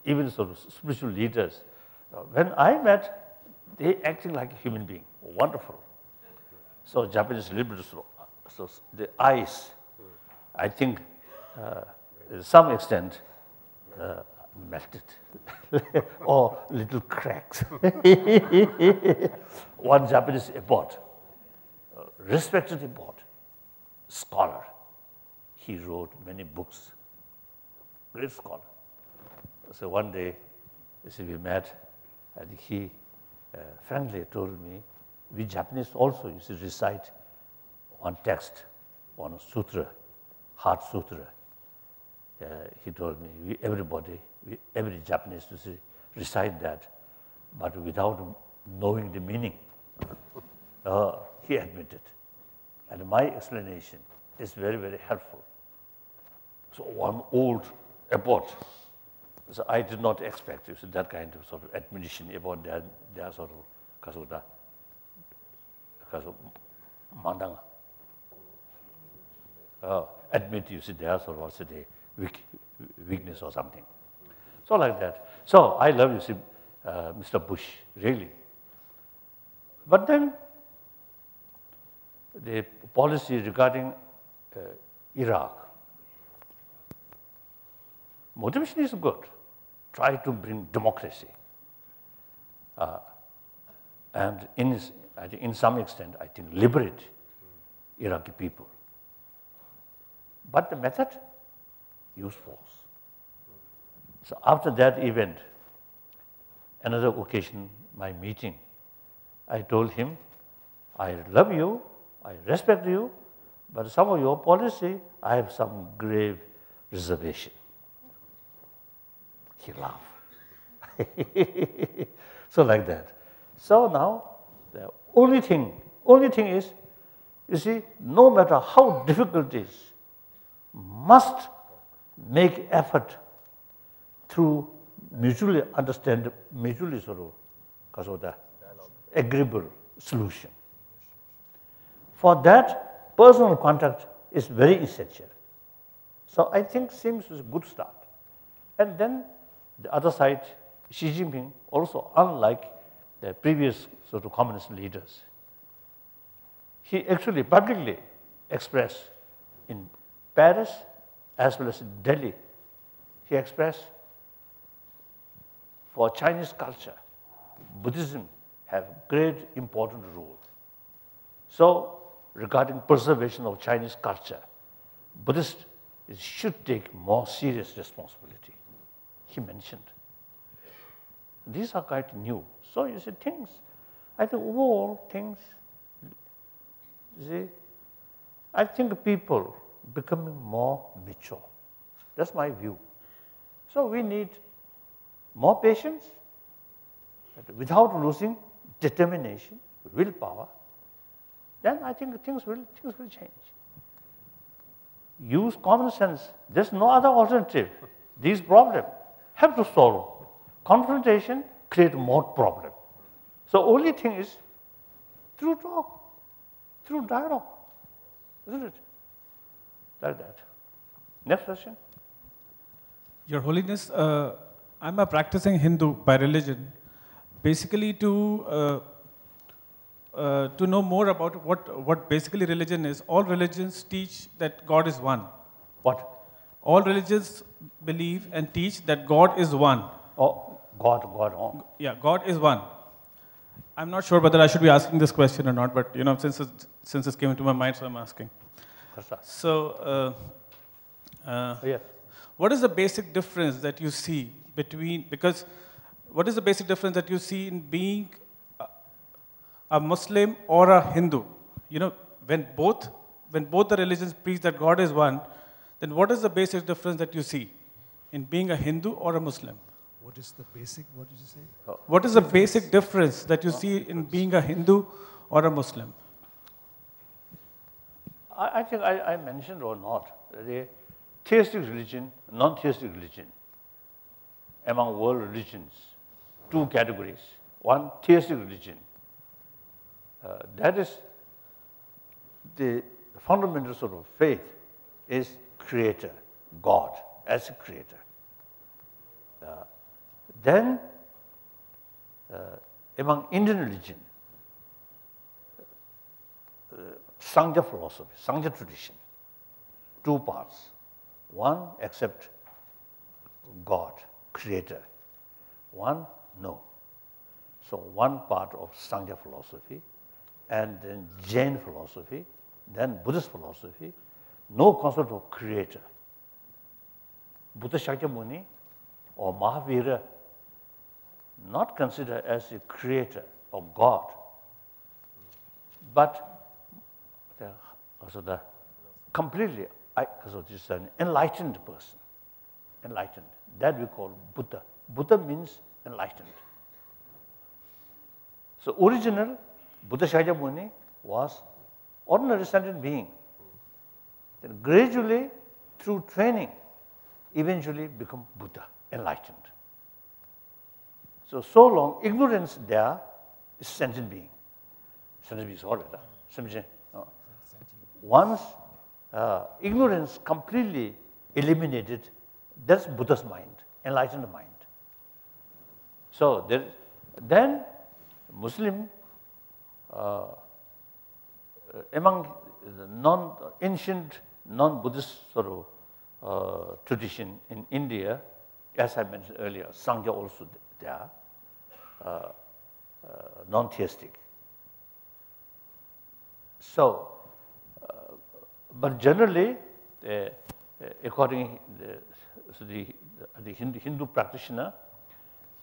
even sort of spiritual leaders, when I met, they acting like a human being, wonderful. So Japanese liberals, so the eyes, I think, to some extent, melted or little cracks. One Japanese abbot, respected abbot, scholar. He wrote many books, great scholar. So one day, we met, and he frankly told me, we Japanese also used to recite one text, one sutra, Heart Sutra. He told me, every Japanese used to recite that, but without knowing the meaning. He admitted. And my explanation is very, very helpful. So one old abbot, so I did not expect that kind of sort of admonition about their sort of because of mandanga. Admit their sort of the weakness or something. So like that. So I love Mr. Bush, really. But then the policy regarding Iraq, motivation is good. Try to bring democracy. And I think in some extent, I think liberate Iraqi people. But the method, use force. So after that event, another occasion, my meeting, I told him, I love you, I respect you, but some of your policy, I have some grave reservation. He laughed. So like that. So now, the only thing is, you see, no matter how difficult it is, must make effort through mutually sort of, because of the agreeable solution. For that, personal contact is very essential. So I think seems a good start. And then the other side, Xi Jinping, also unlike the previous sort of communist leaders, he actually publicly expressed in Paris as well as in Delhi, he expressed for Chinese culture, Buddhism have great important role. So regarding preservation of Chinese culture, Buddhists should take more serious responsibility, he mentioned. These are quite new. So you see things, I think overall things, you see, I think people becoming more mature. That's my view. So we need more patience without losing determination, willpower. Then I think things will change. Use common sense. There's no other alternative. These problems have to solve. Confrontation creates more problem. So only thing is through talk, through dialogue, isn't it? Like that. Next question. Your Holiness, I'm a practicing Hindu by religion. Basically to know more about what basically religion is, all religions teach that God is one. What? All religions believe and teach that God is one. Oh, God. Oh. Yeah, God is one. I'm not sure whether I should be asking this question or not, but since it came into my mind, so I'm asking. So, Yes. what is the basic difference that you see between, because what is the basic difference that you see in being a Muslim or a Hindu? When both the religions preach that God is one, then what is the basic difference that you see in being a Hindu or a Muslim? What is the basic, what did you say? What is the basic difference that you see in being a Hindu or a Muslim? I think I mentioned or not, the theistic religion, non-theistic religion, among world religions, two categories. One, theistic religion. That is the fundamental sort of faith is creator, God as a creator. Then, among Indian religion, Sangha philosophy, Sangha tradition, two parts. One, accept God, creator. One, no. So one part of Sangha philosophy, and then Jain philosophy, then Buddhist philosophy, no concept of creator. Buddha Shakyamuni or Mahavira not considered as a creator of God, but completely, just an enlightened person, enlightened. That we call Buddha. Buddha means enlightened. So original Buddha Shakyamuni was ordinary sentient being. Then gradually, through training, eventually become Buddha, enlightened. So long, ignorance there is sentient being. Sentient being is all right. Once ignorance completely eliminated, that's Buddha's mind, enlightened mind. So then Muslim, among the ancient non-Buddhist sort of tradition in India, as I mentioned earlier, Sangha also there, non-theistic. So, but generally, according to the Hindu practitioner,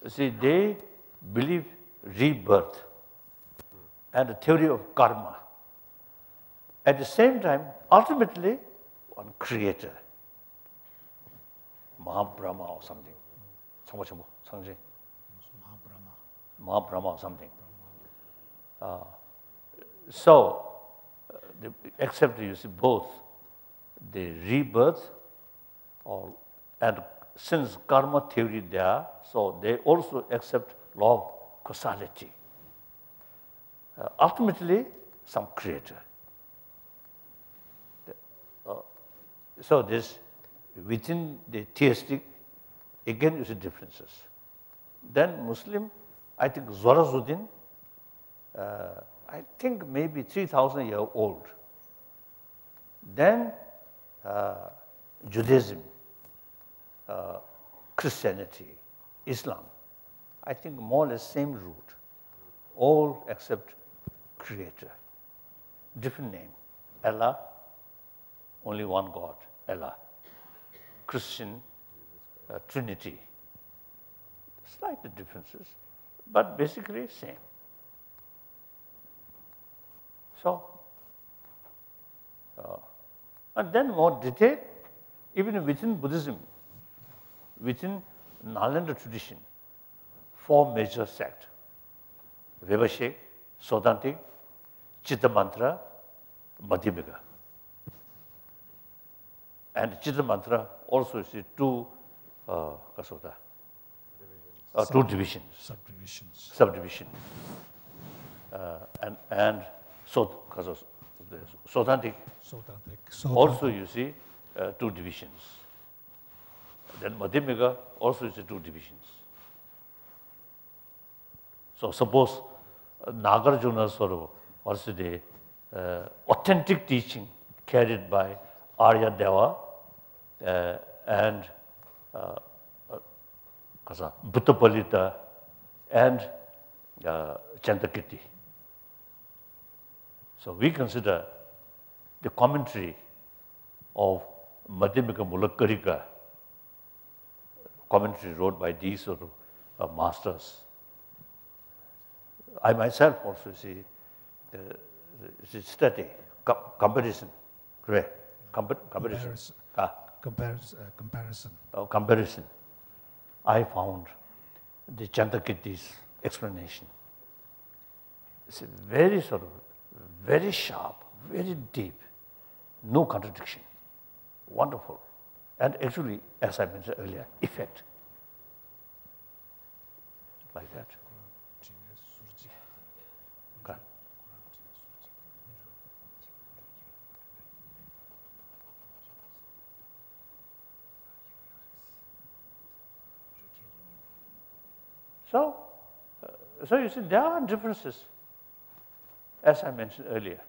see, they believe rebirth and the theory of karma. At the same time, ultimately, one creator, Mahabrahma or something. Mahabrahma or something. So, except you see both the rebirth and since karma theory there, so they also accept law of causality. Ultimately, some creator. So this within the theistic, again you see differences. Then Muslim, I think Zoroastrian, I think maybe 3,000 years old. Then Judaism, Christianity, Islam, I think more or less same root, all except creator. Different name, Allah, only one God, Allah. Christian, Trinity. Slight differences, but basically same. So, and then more detail, even within Buddhism, within Nalanda tradition, four major sects: Vivashik, Sodantik, Chitta Mantra, Madhyamika. And Chitta Mantra also is two two divisions. Subdivisions. And so, Sodantik also you see two divisions. Then Madhyamika also is two divisions. So suppose Nagarjuna sort of also the authentic teaching carried by Arya Deva and Buddhapalita and Chandakirti. So we consider the commentary of Madhyamika Mulakkarika, commentary wrote by these sort of masters. I myself also see study, comparison, correct? Comparison. Comparison. I found the Chandakirti's explanation. It's a very sort of, very sharp, very deep, no contradiction. Wonderful. And actually, as I mentioned earlier, effect. Like that. Okay. So you see, there are differences, as I mentioned earlier.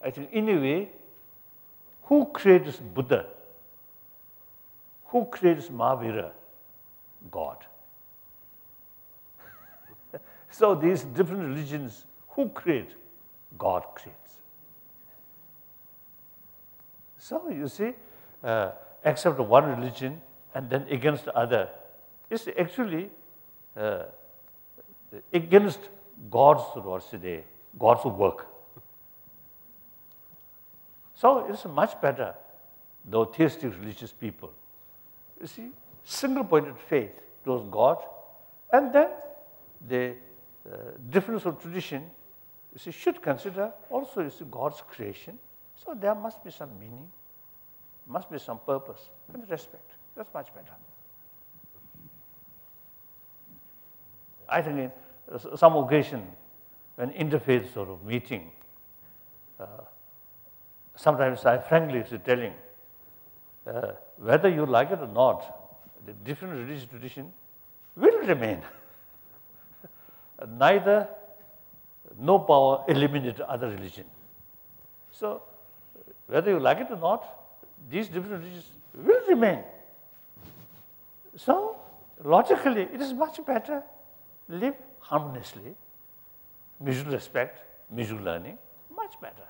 I think in a way, who creates Buddha? Who creates Mahavira? God. So these different religions, who create? God creates. So you see, except one religion and then against the other, it's actually against God's God's work. So it's much better, though theistic religious people. You see, single-pointed faith towards God, and then the difference of tradition, you see, should consider also, you see, God's creation. So there must be some meaning, must be some purpose and respect. That's much better. I think in some occasion, when interfaith sort of meeting, sometimes I frankly is telling, whether you like it or not, the different religious tradition will remain. Neither, no power eliminate other religion. So, whether you like it or not, these different religions will remain. So, logically, it is much better live harmoniously, mutual respect, mutual learning, much better.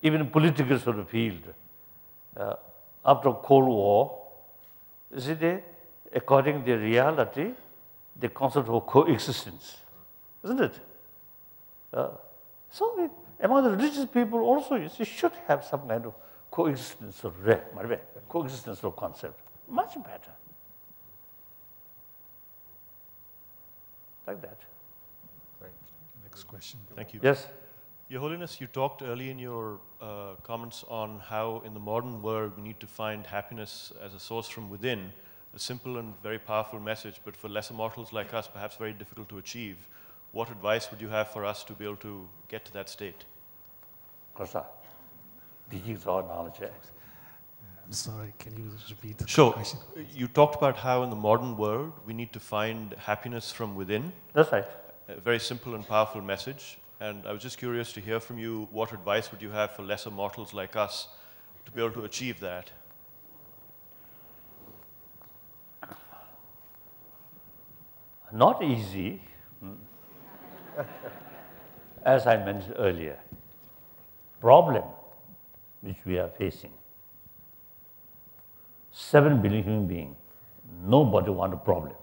Even in political sort of field, after Cold War, you see, according to the reality, the concept of coexistence, isn't it? So among the religious people also, you see, should have some kind of coexistence of coexistence of concept, much better. Like that. Right. Next question. Thank you. Yes. Your Holiness, you talked early in your comments on how in the modern world we need to find happiness as a source from within, a simple and very powerful message, but for lesser mortals like us, perhaps very difficult to achieve. What advice would you have for us to be able to get to that state? Kosa, did you draw knowledge? I'm sorry, can you repeat the Sure. question? You talked about how in the modern world we need to find happiness from within. That's right. A very simple and powerful message. And I was just curious to hear from you, what advice would you have for lesser mortals like us to be able to achieve that? Not easy, as I mentioned earlier. Problem which we are facing. 7 billion human beings, nobody wants a problem.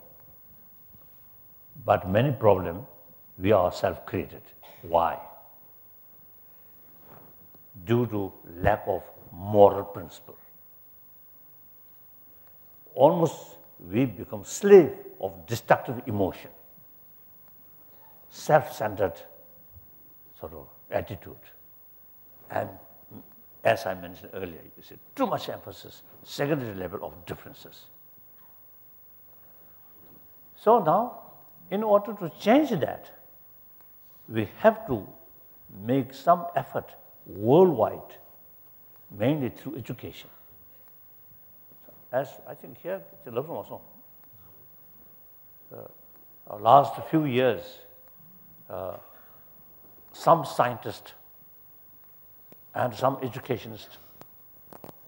But many problems we ourselves created. Why? Due to lack of moral principle. Almost we become slave of destructive emotion, self-centered sort of attitude. And as I mentioned earlier, you see, too much emphasis, secondary level of differences. So now, in order to change that, we have to make some effort worldwide, mainly through education. So as I think here, also, last few years, some scientists and some educationists,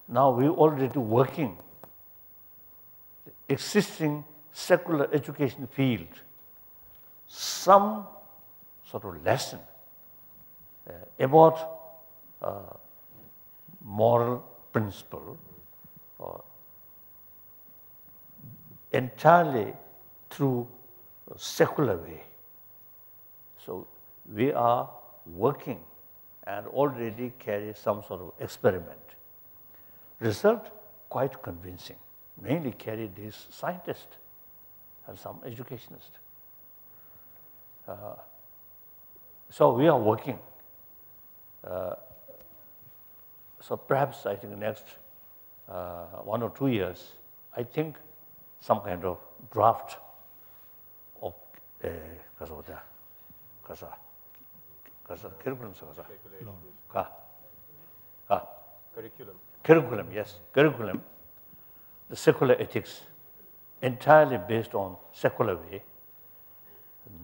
now we're already working existing secular education field some sort of lesson about moral principle entirely through a secular way. So we are working and already carry some sort of experiment. Result quite convincing. Mainly carry these scientists and some educationists. So we are working. So perhaps I think next 1 or 2 years, I think some kind of draft of curriculum, yes, curriculum, the secular ethics, entirely based on secular way,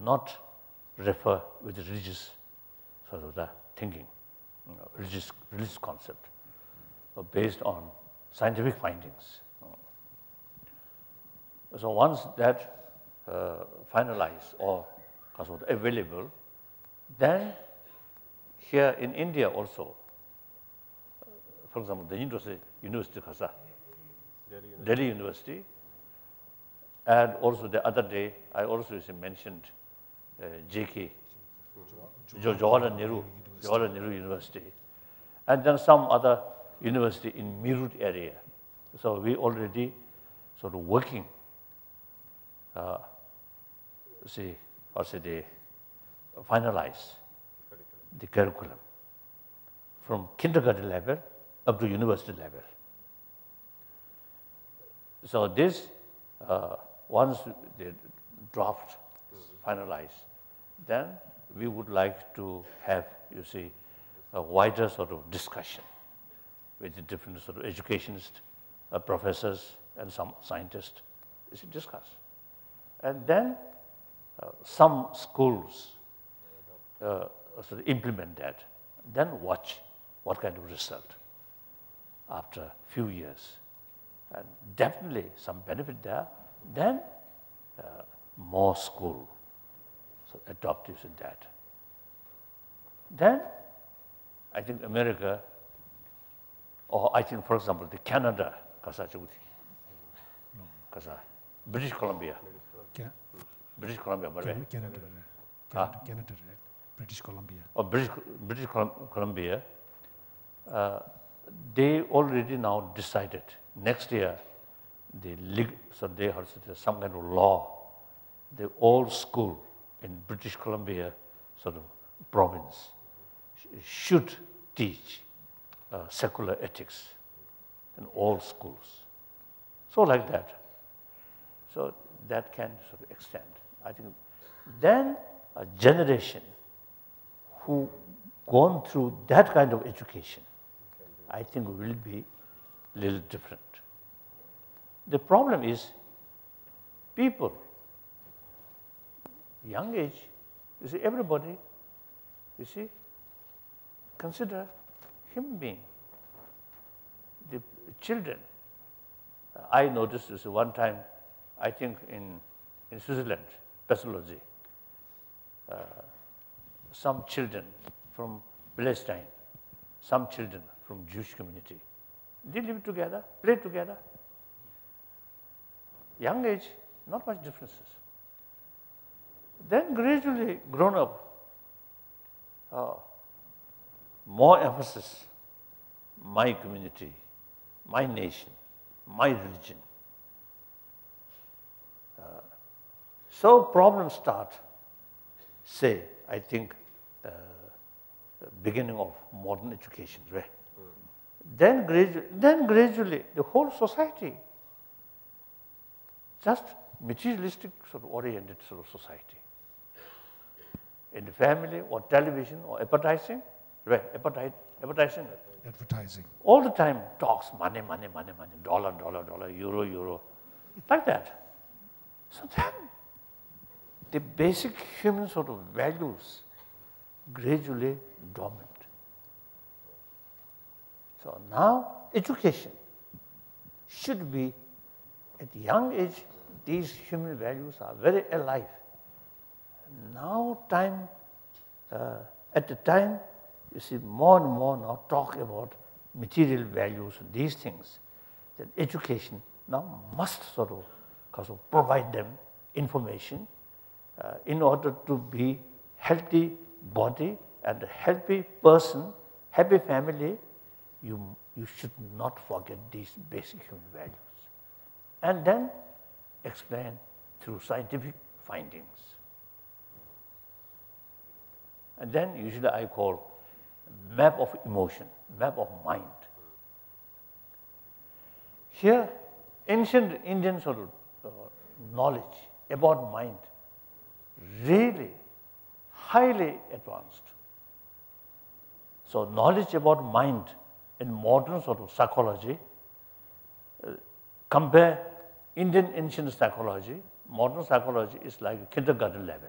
not refer with religious sort of the thinking, religious concept, based on scientific findings. So once that finalized or available, then here in India also, for example, the University Khasa, Delhi University, and also the other day, I also mentioned JK, Jawaharlal Nehru University, and then some other university in Meerut area. So we already sort of working, they finalize the curriculum from kindergarten level up to university level. So this, once the draft finalized, then we would like to have, a wider sort of discussion with the different sort of educationists, professors, and some scientists. We should discuss. And then some schools sort of implement that, then watch what kind of result after a few years. And definitely some benefit there, then more school, so adoptives in that. Then I think America, or I think, for example, the Canada, British Columbia. British Columbia, Canada, right? British Columbia. Or British Columbia, they already now decided next year, so they have some kind of law. The old school in British Columbia sort of province should teach secular ethics in all schools. So like that. So that can sort of extend. I think then a generation who gone through that kind of education, I think will be a little different. The problem is people, young age, everybody, consider human being. The children, I noticed this one time, I think in Switzerland, pathology, some children from Palestine, some children from Jewish community, they live together, play together. Young age, not much differences. Then gradually grown up, more emphasis, my community, my nation, my religion. So problems start, say, I think, beginning of modern education, right? Then gradually, the whole society, just materialistic sort of oriented sort of society. In the family or television or advertising, right? Advertising. All the time talks money, money, money, money, dollar, dollar, dollar, euro, euro, like that. So then the basic human sort of values gradually dormant. So now education should be at young age these human values are very alive. Now at the time, you see more and more now talk about material values and these things. That education now must sort of provide them information in order to be healthy body and a healthy person, happy family. You should not forget these basic human values. And then explain through scientific findings. And then usually I call map of emotion, map of mind. Here, ancient Indian sort of knowledge about mind really highly advanced. So knowledge about mind in modern sort of psychology, compare Indian ancient psychology, modern psychology is like a kindergarten level.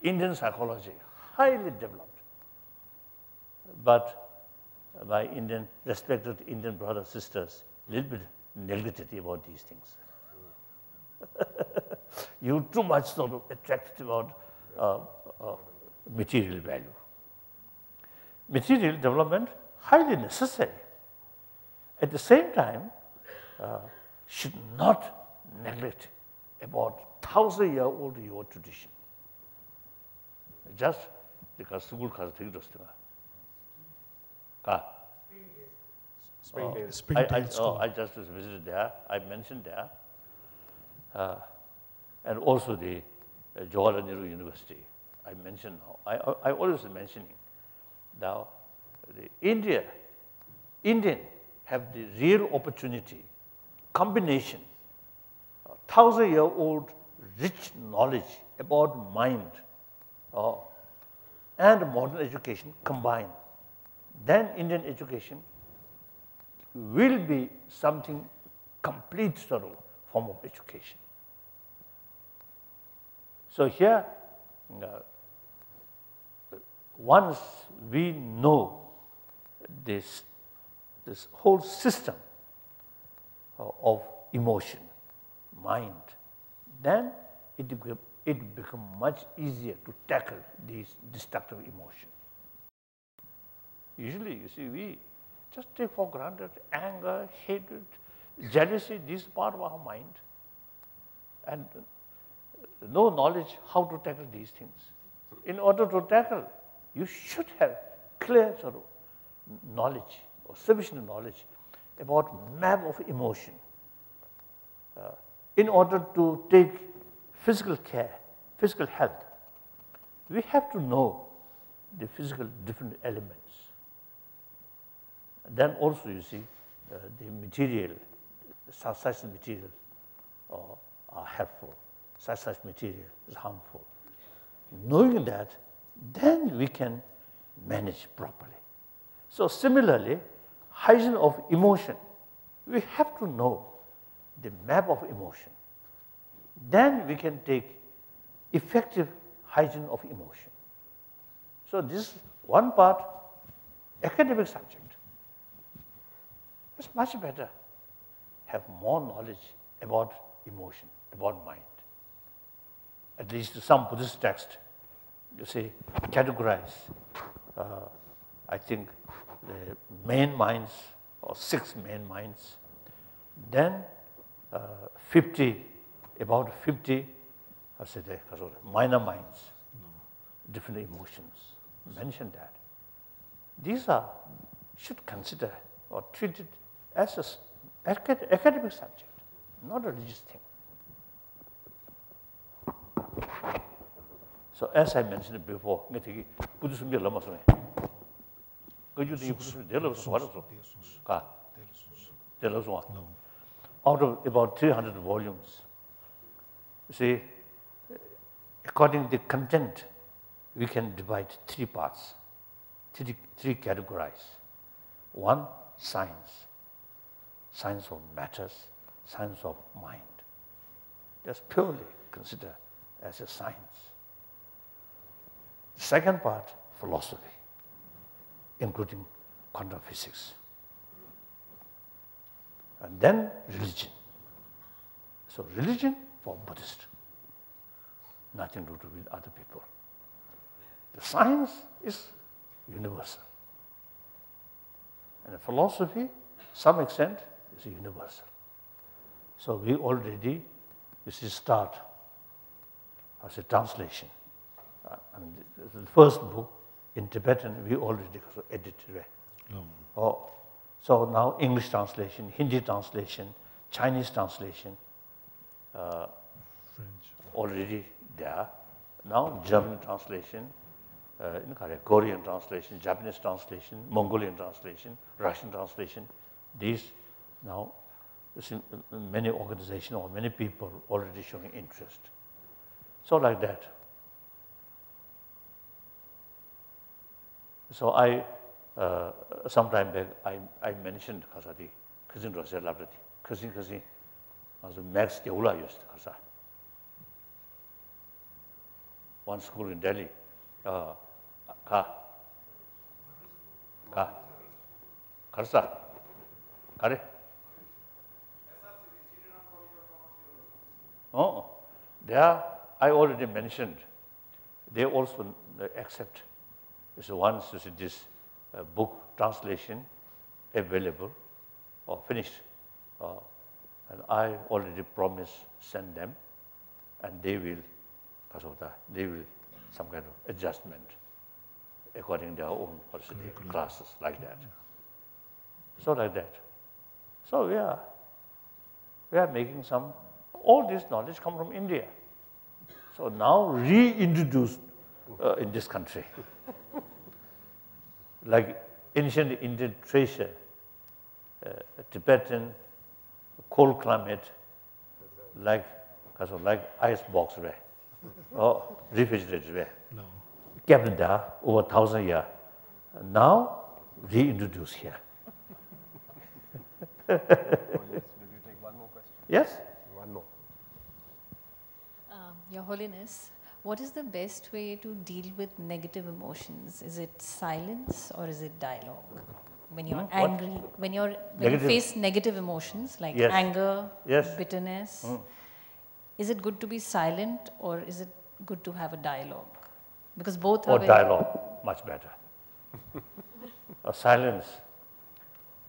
Indian psychology, highly developed. But my respected Indian brothers, sisters, a little bit neglected about these things. You too much sort of attracted about material value. Material development, highly necessary. At the same time, should not neglect about 1,000-year-old your tradition. Just because school has taken us to Springdale. I just visited there. I mentioned there. And also the Jawaharlal Nehru University. I mentioned now. I always mentioning now the Indian have the real opportunity, combination, 1,000-year-old rich knowledge about mind and modern education combined. Then Indian education will be something complete sort of form of education. So here, once we know this whole system of emotion, mind, then it becomes much easier to tackle these destructive emotions. Usually, you see, we just take for granted anger, hatred, jealousy, this is part of our mind. And no knowledge how to tackle these things. In order to tackle, you should have clear sort of knowledge or sufficient knowledge about map of emotion. In order to take physical care, physical health, we have to know the physical different elements. Then also you see the material, such material are helpful, such material is harmful. Knowing that, then we can manage properly. So similarly, hygiene of emotion, we have to know the map of emotion. Then we can take effective hygiene of emotion. So this is one part, academic subject. It's much better have more knowledge about emotion, about mind. At least some Buddhist text, you say, categorize, I think, the main minds, or 6 main minds. Then 50, about 50, minor minds, different emotions. Mention that. These should consider or treat it as an academic subject, not a religious thing. So as I mentioned before, out of about 300 volumes, you see, according to the content, we can divide 3 parts, three categories. One, science, science of matters, science of mind. Just purely consider as a science. Second part, philosophy, including quantum physics. And then religion. So religion for Buddhist, nothing to do with other people. The science is universal. And the philosophy, some extent, is universal. So we already, this is start as a translation. The first book in Tibetan, we already edited. Oh, so now English translation, Hindi translation, Chinese translation, French. Already there. Now German translation, Korean translation, Japanese translation, Mongolian translation, Russian translation. These now, many organizations or many people already showing interest. So like that. So I, sometime back, I mentioned Khazadi, Cousin Rosel Labdati, Cousin, as a Max Deula used Khaza. One school in Delhi, Kharsa, Kare. Oh, there I already mentioned, they also accept. So once this book translation available or finished, and I already promised send them, and they will, because of that, they will some kind of adjustment according to their own classes like that. So like that. So we are making some. All this knowledge come from India. So now reintroduced in this country. Like ancient Indian treasure, Tibetan, cold climate, like ice box way, or refrigerator way. No. Kept there over 1,000 years. Now reintroduced here. Will you take one more question? Yes? One more. Your Holiness, what is the best way to deal with negative emotions? Is it silence or is it dialogue? When you're angry, when you face negative emotions like anger, bitterness, is it good to be silent or is it good to have a dialogue? Because both are dialogue, much better. A silence,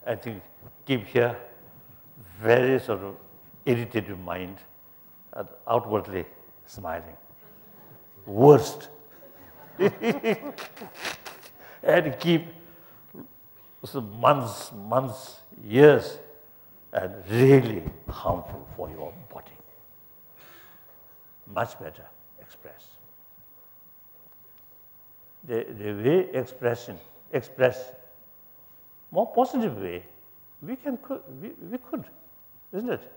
I think, keep here very sort of irritated mind, outwardly smiling. Worst. And keep months, years, and really harmful for your body. Much better express. The way express more positive way, we could, isn't it?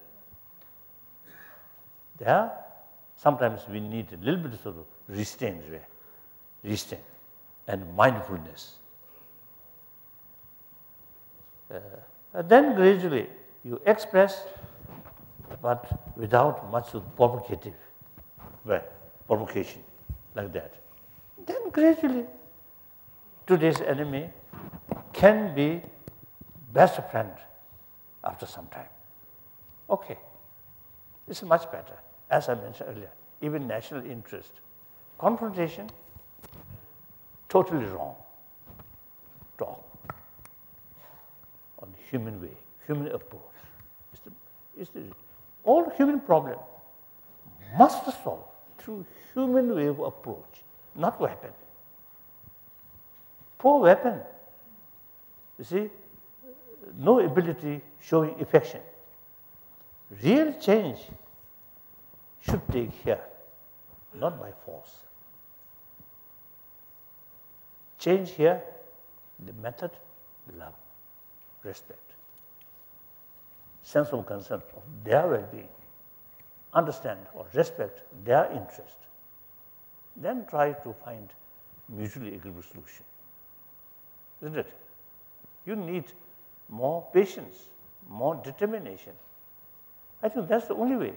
There, sometimes we need a little bit of sort of restraint and mindfulness. Then gradually you express, but without much of provocation, like that. Then gradually, today's enemy can be best friend after some time. Okay, this is much better. As I mentioned earlier, even national interest. Confrontation, totally wrong. Talk on the human way, human approach. All human problem must be solved through human way of approach, not weapon. For weapon, you see, no ability showing affection. Real change should take here, not by force. Change here, the method, love, respect, sense of concern of their well-being, understand or respect their interest. Then try to find mutually agreeable solution. Isn't it? You need more patience, more determination. I think that's the only way.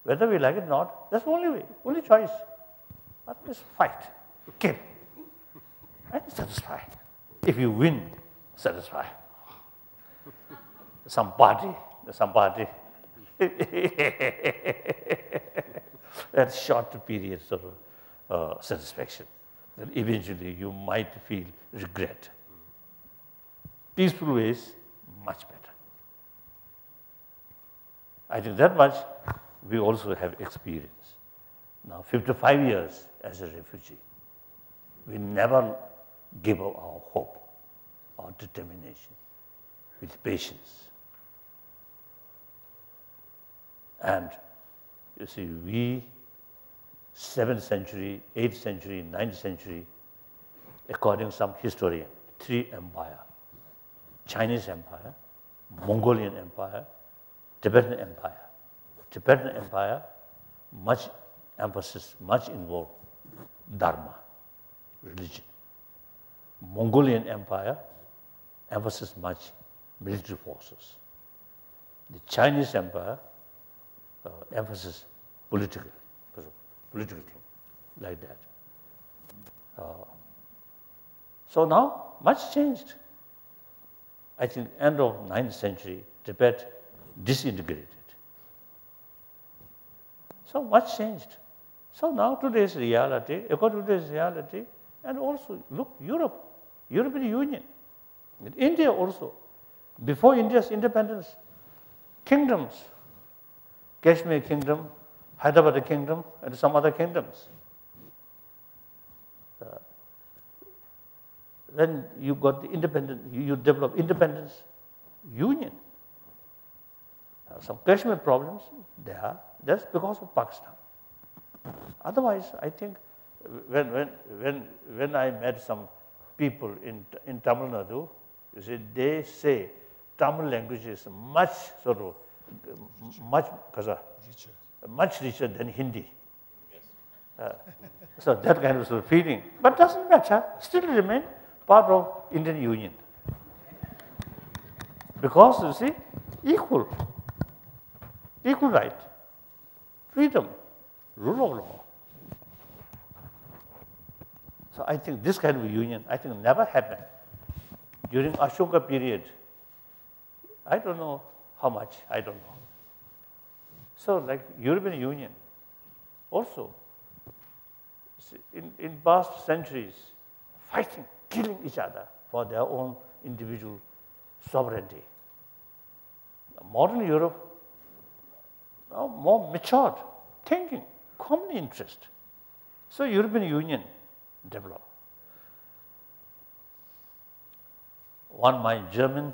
Whether we like it or not, that's the only way, only choice. Otherwise, fight, kill, and satisfy. If you win, satisfy. Some party, That short periods of satisfaction. Then eventually you might feel regret. Peaceful ways, much better. I think that much we also have experience. Now, 55 years as a refugee, we never give up our hope, our determination, with patience. And you see, we, 7th century, 8th century, 9th century, according to some historian, 3 empires, Chinese Empire, Mongolian Empire, Tibetan Empire. Tibetan Empire, much emphasis, much involved Dharma, religion. Mongolian Empire, emphasis much military forces. The Chinese Empire, emphasis political thing, like that. So now, much changed. I think end of 9th century, Tibet disintegrated. So much changed. So now today's reality, according to today's reality, and also look, Europe, European Union, India also. Before India's independence, kingdoms, Kashmir kingdom, Hyderabad kingdom, and some other kingdoms. When you got the independence, you develop independence, union. Some Kashmir problems, that's because of Pakistan. Otherwise, I think when I met some people in Tamil Nadu, you see, they say Tamil language is much richer than Hindi. So that kind of feeling, but doesn't matter. Still remain part of Indian Union, because you see, equal right, freedom, rule of law. So I think this kind of union, I think, never happened. During Ashoka period, I don't know how much, I don't know. So like European Union, also, in past centuries, fighting, killing each other for their own individual sovereignty. Modern Europe, now more matured, thinking, common interest. So European Union developed. One, my German,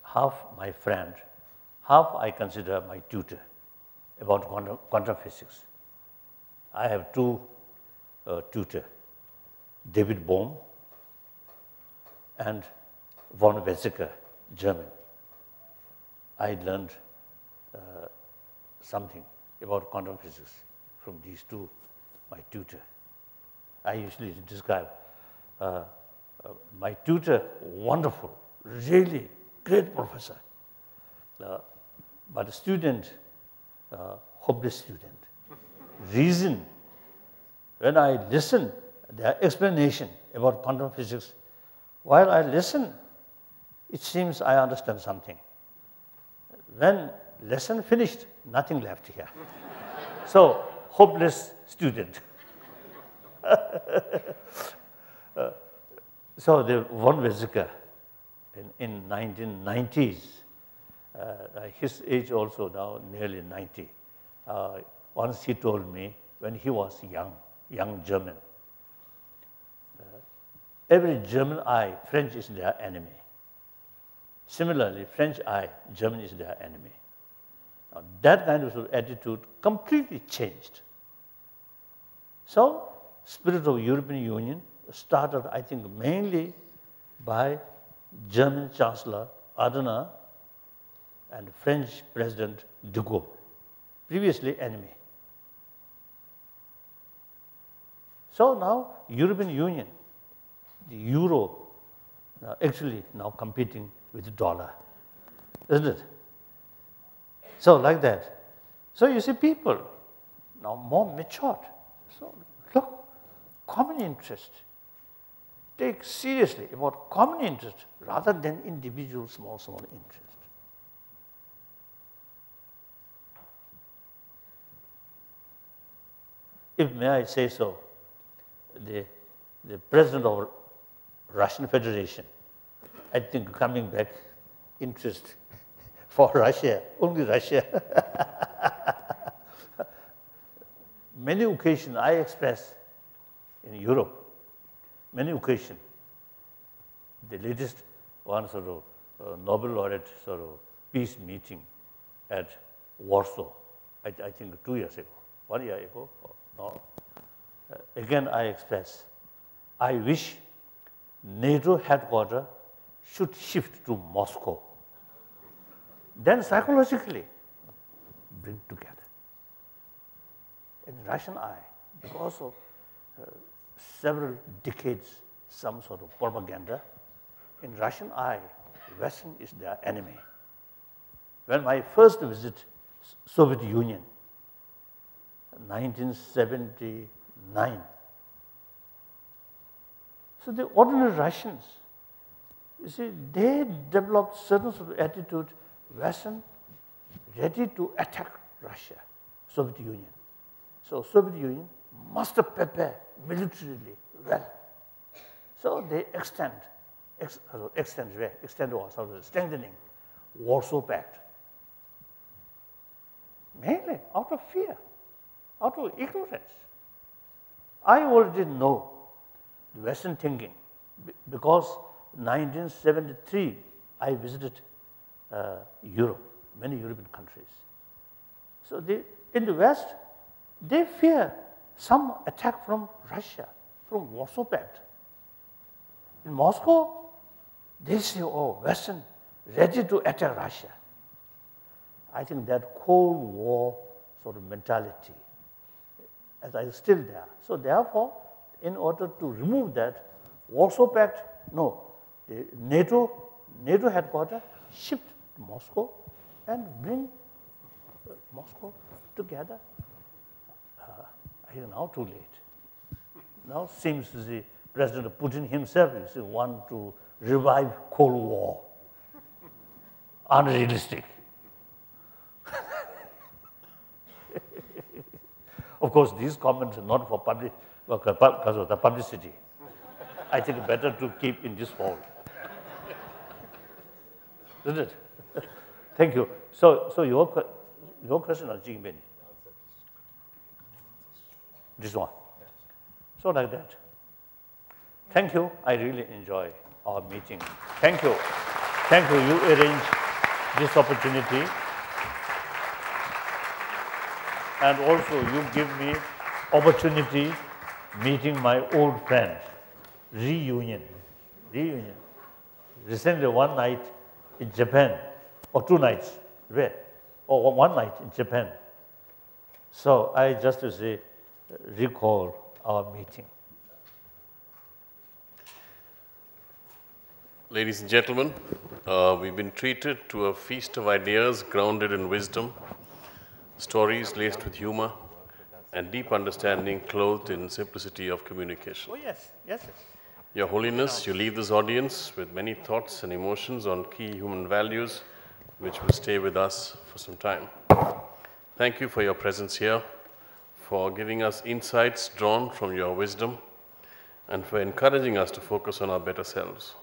half my friend, half I consider my tutor about quantum physics. I have 2 tutors, David Bohm and von Weizsäcker, German. I learned something about quantum physics from these 2, my tutor. I usually describe my tutor, wonderful, really great professor, but a student, hopeless student. Reason, when I listen their explanation about quantum physics, while I listen, it seems I understand something. When lesson finished, nothing left here. So, hopeless student. So the von Weizsäcker in 1990s, his age also now nearly 90. Once he told me when he was young German, every German eye, French is their enemy. Similarly, French eye, German is their enemy. Now, that kind of attitude completely changed. So, spirit of European Union started, I think, mainly by German Chancellor Adenauer and French President de Gaulle, previously enemy. So now, European Union, the euro, actually now competing with the dollar, isn't it? So like that. So you see people now more matured. So look, common interest. Take seriously about common interest rather than individual small interest. if may I say so, the president of Russian Federation, I think coming back, interest for Russia, only Russia. Many occasions I express in Europe, many occasions, the latest one sort of Nobel laureate sort of peace meeting at Warsaw, I think 2 years ago, 1 year ago, no. Again I express, I wish NATO headquarters should shift to Moscow. Then psychologically bring together. In Russian eye, because of several decades, some sort of propaganda, in Russian eye, Western is their enemy. When my first visit Soviet Union, 1979, so the ordinary Russians, you see, they developed certain sort of attitude, Western, ready to attack Russia, Soviet Union. So Soviet Union must prepare militarily well. So they extend or sort of strengthening Warsaw Pact. Mainly out of fear, out of ignorance. I already know the Western thinking because 1973 I visited Europe, many European countries. So in the West, they fear some attack from Russia, from Warsaw Pact. In Moscow, they say, oh, Western ready to attack Russia. I think that Cold War sort of mentality is still there. So therefore, in order to remove that, Warsaw Pact, no, the NATO headquarters shift to Moscow and bring Moscow together. I think now too late. Now seems the President Putin himself is want to revive Cold War. Unrealistic. Of course, these comments are not for public, because of the publicity. I think better to keep in this fold. Isn't it? Thank you. So your question on Jingbin. This one. So like that. Thank you. I really enjoy our meeting. Thank you. Thank you. You arranged this opportunity. And also you give me opportunity meeting my old friends. Reunion. Recently one night in Japan, or 2 nights, where? Or 1 night in Japan. So I just to say, recall our meeting. Ladies and gentlemen, we've been treated to a feast of ideas grounded in wisdom, stories laced with humor, and deep understanding clothed in simplicity of communication. Oh yes, yes. Your Holiness, you leave this audience with many thoughts and emotions on key human values which will stay with us for some time. Thank you for your presence here, for giving us insights drawn from your wisdom, and for encouraging us to focus on our better selves.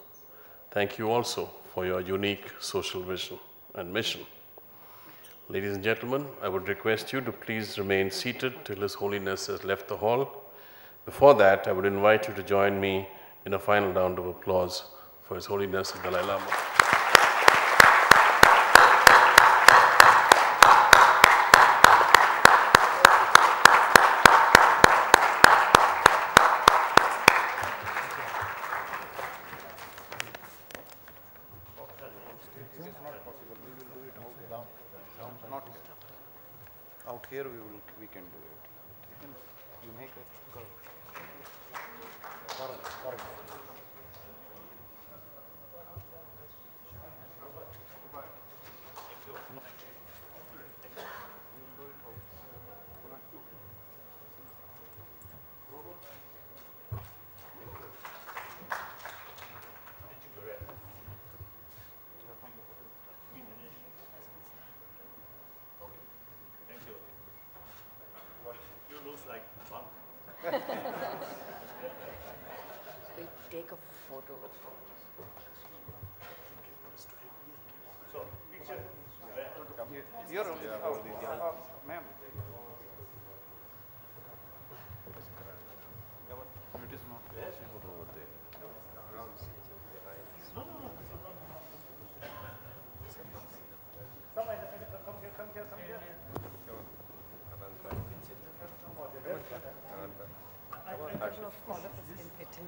Thank you also for your unique social vision and mission. Ladies and gentlemen, I would request you to please remain seated till His Holiness has left the hall. Before that, I would invite you to join me in a final round of applause for His Holiness the Dalai Lama. Out here we can do it. You make it go. You looks like one You're only, ma'am. It is not possible over there. I don't know if all of us can fit in.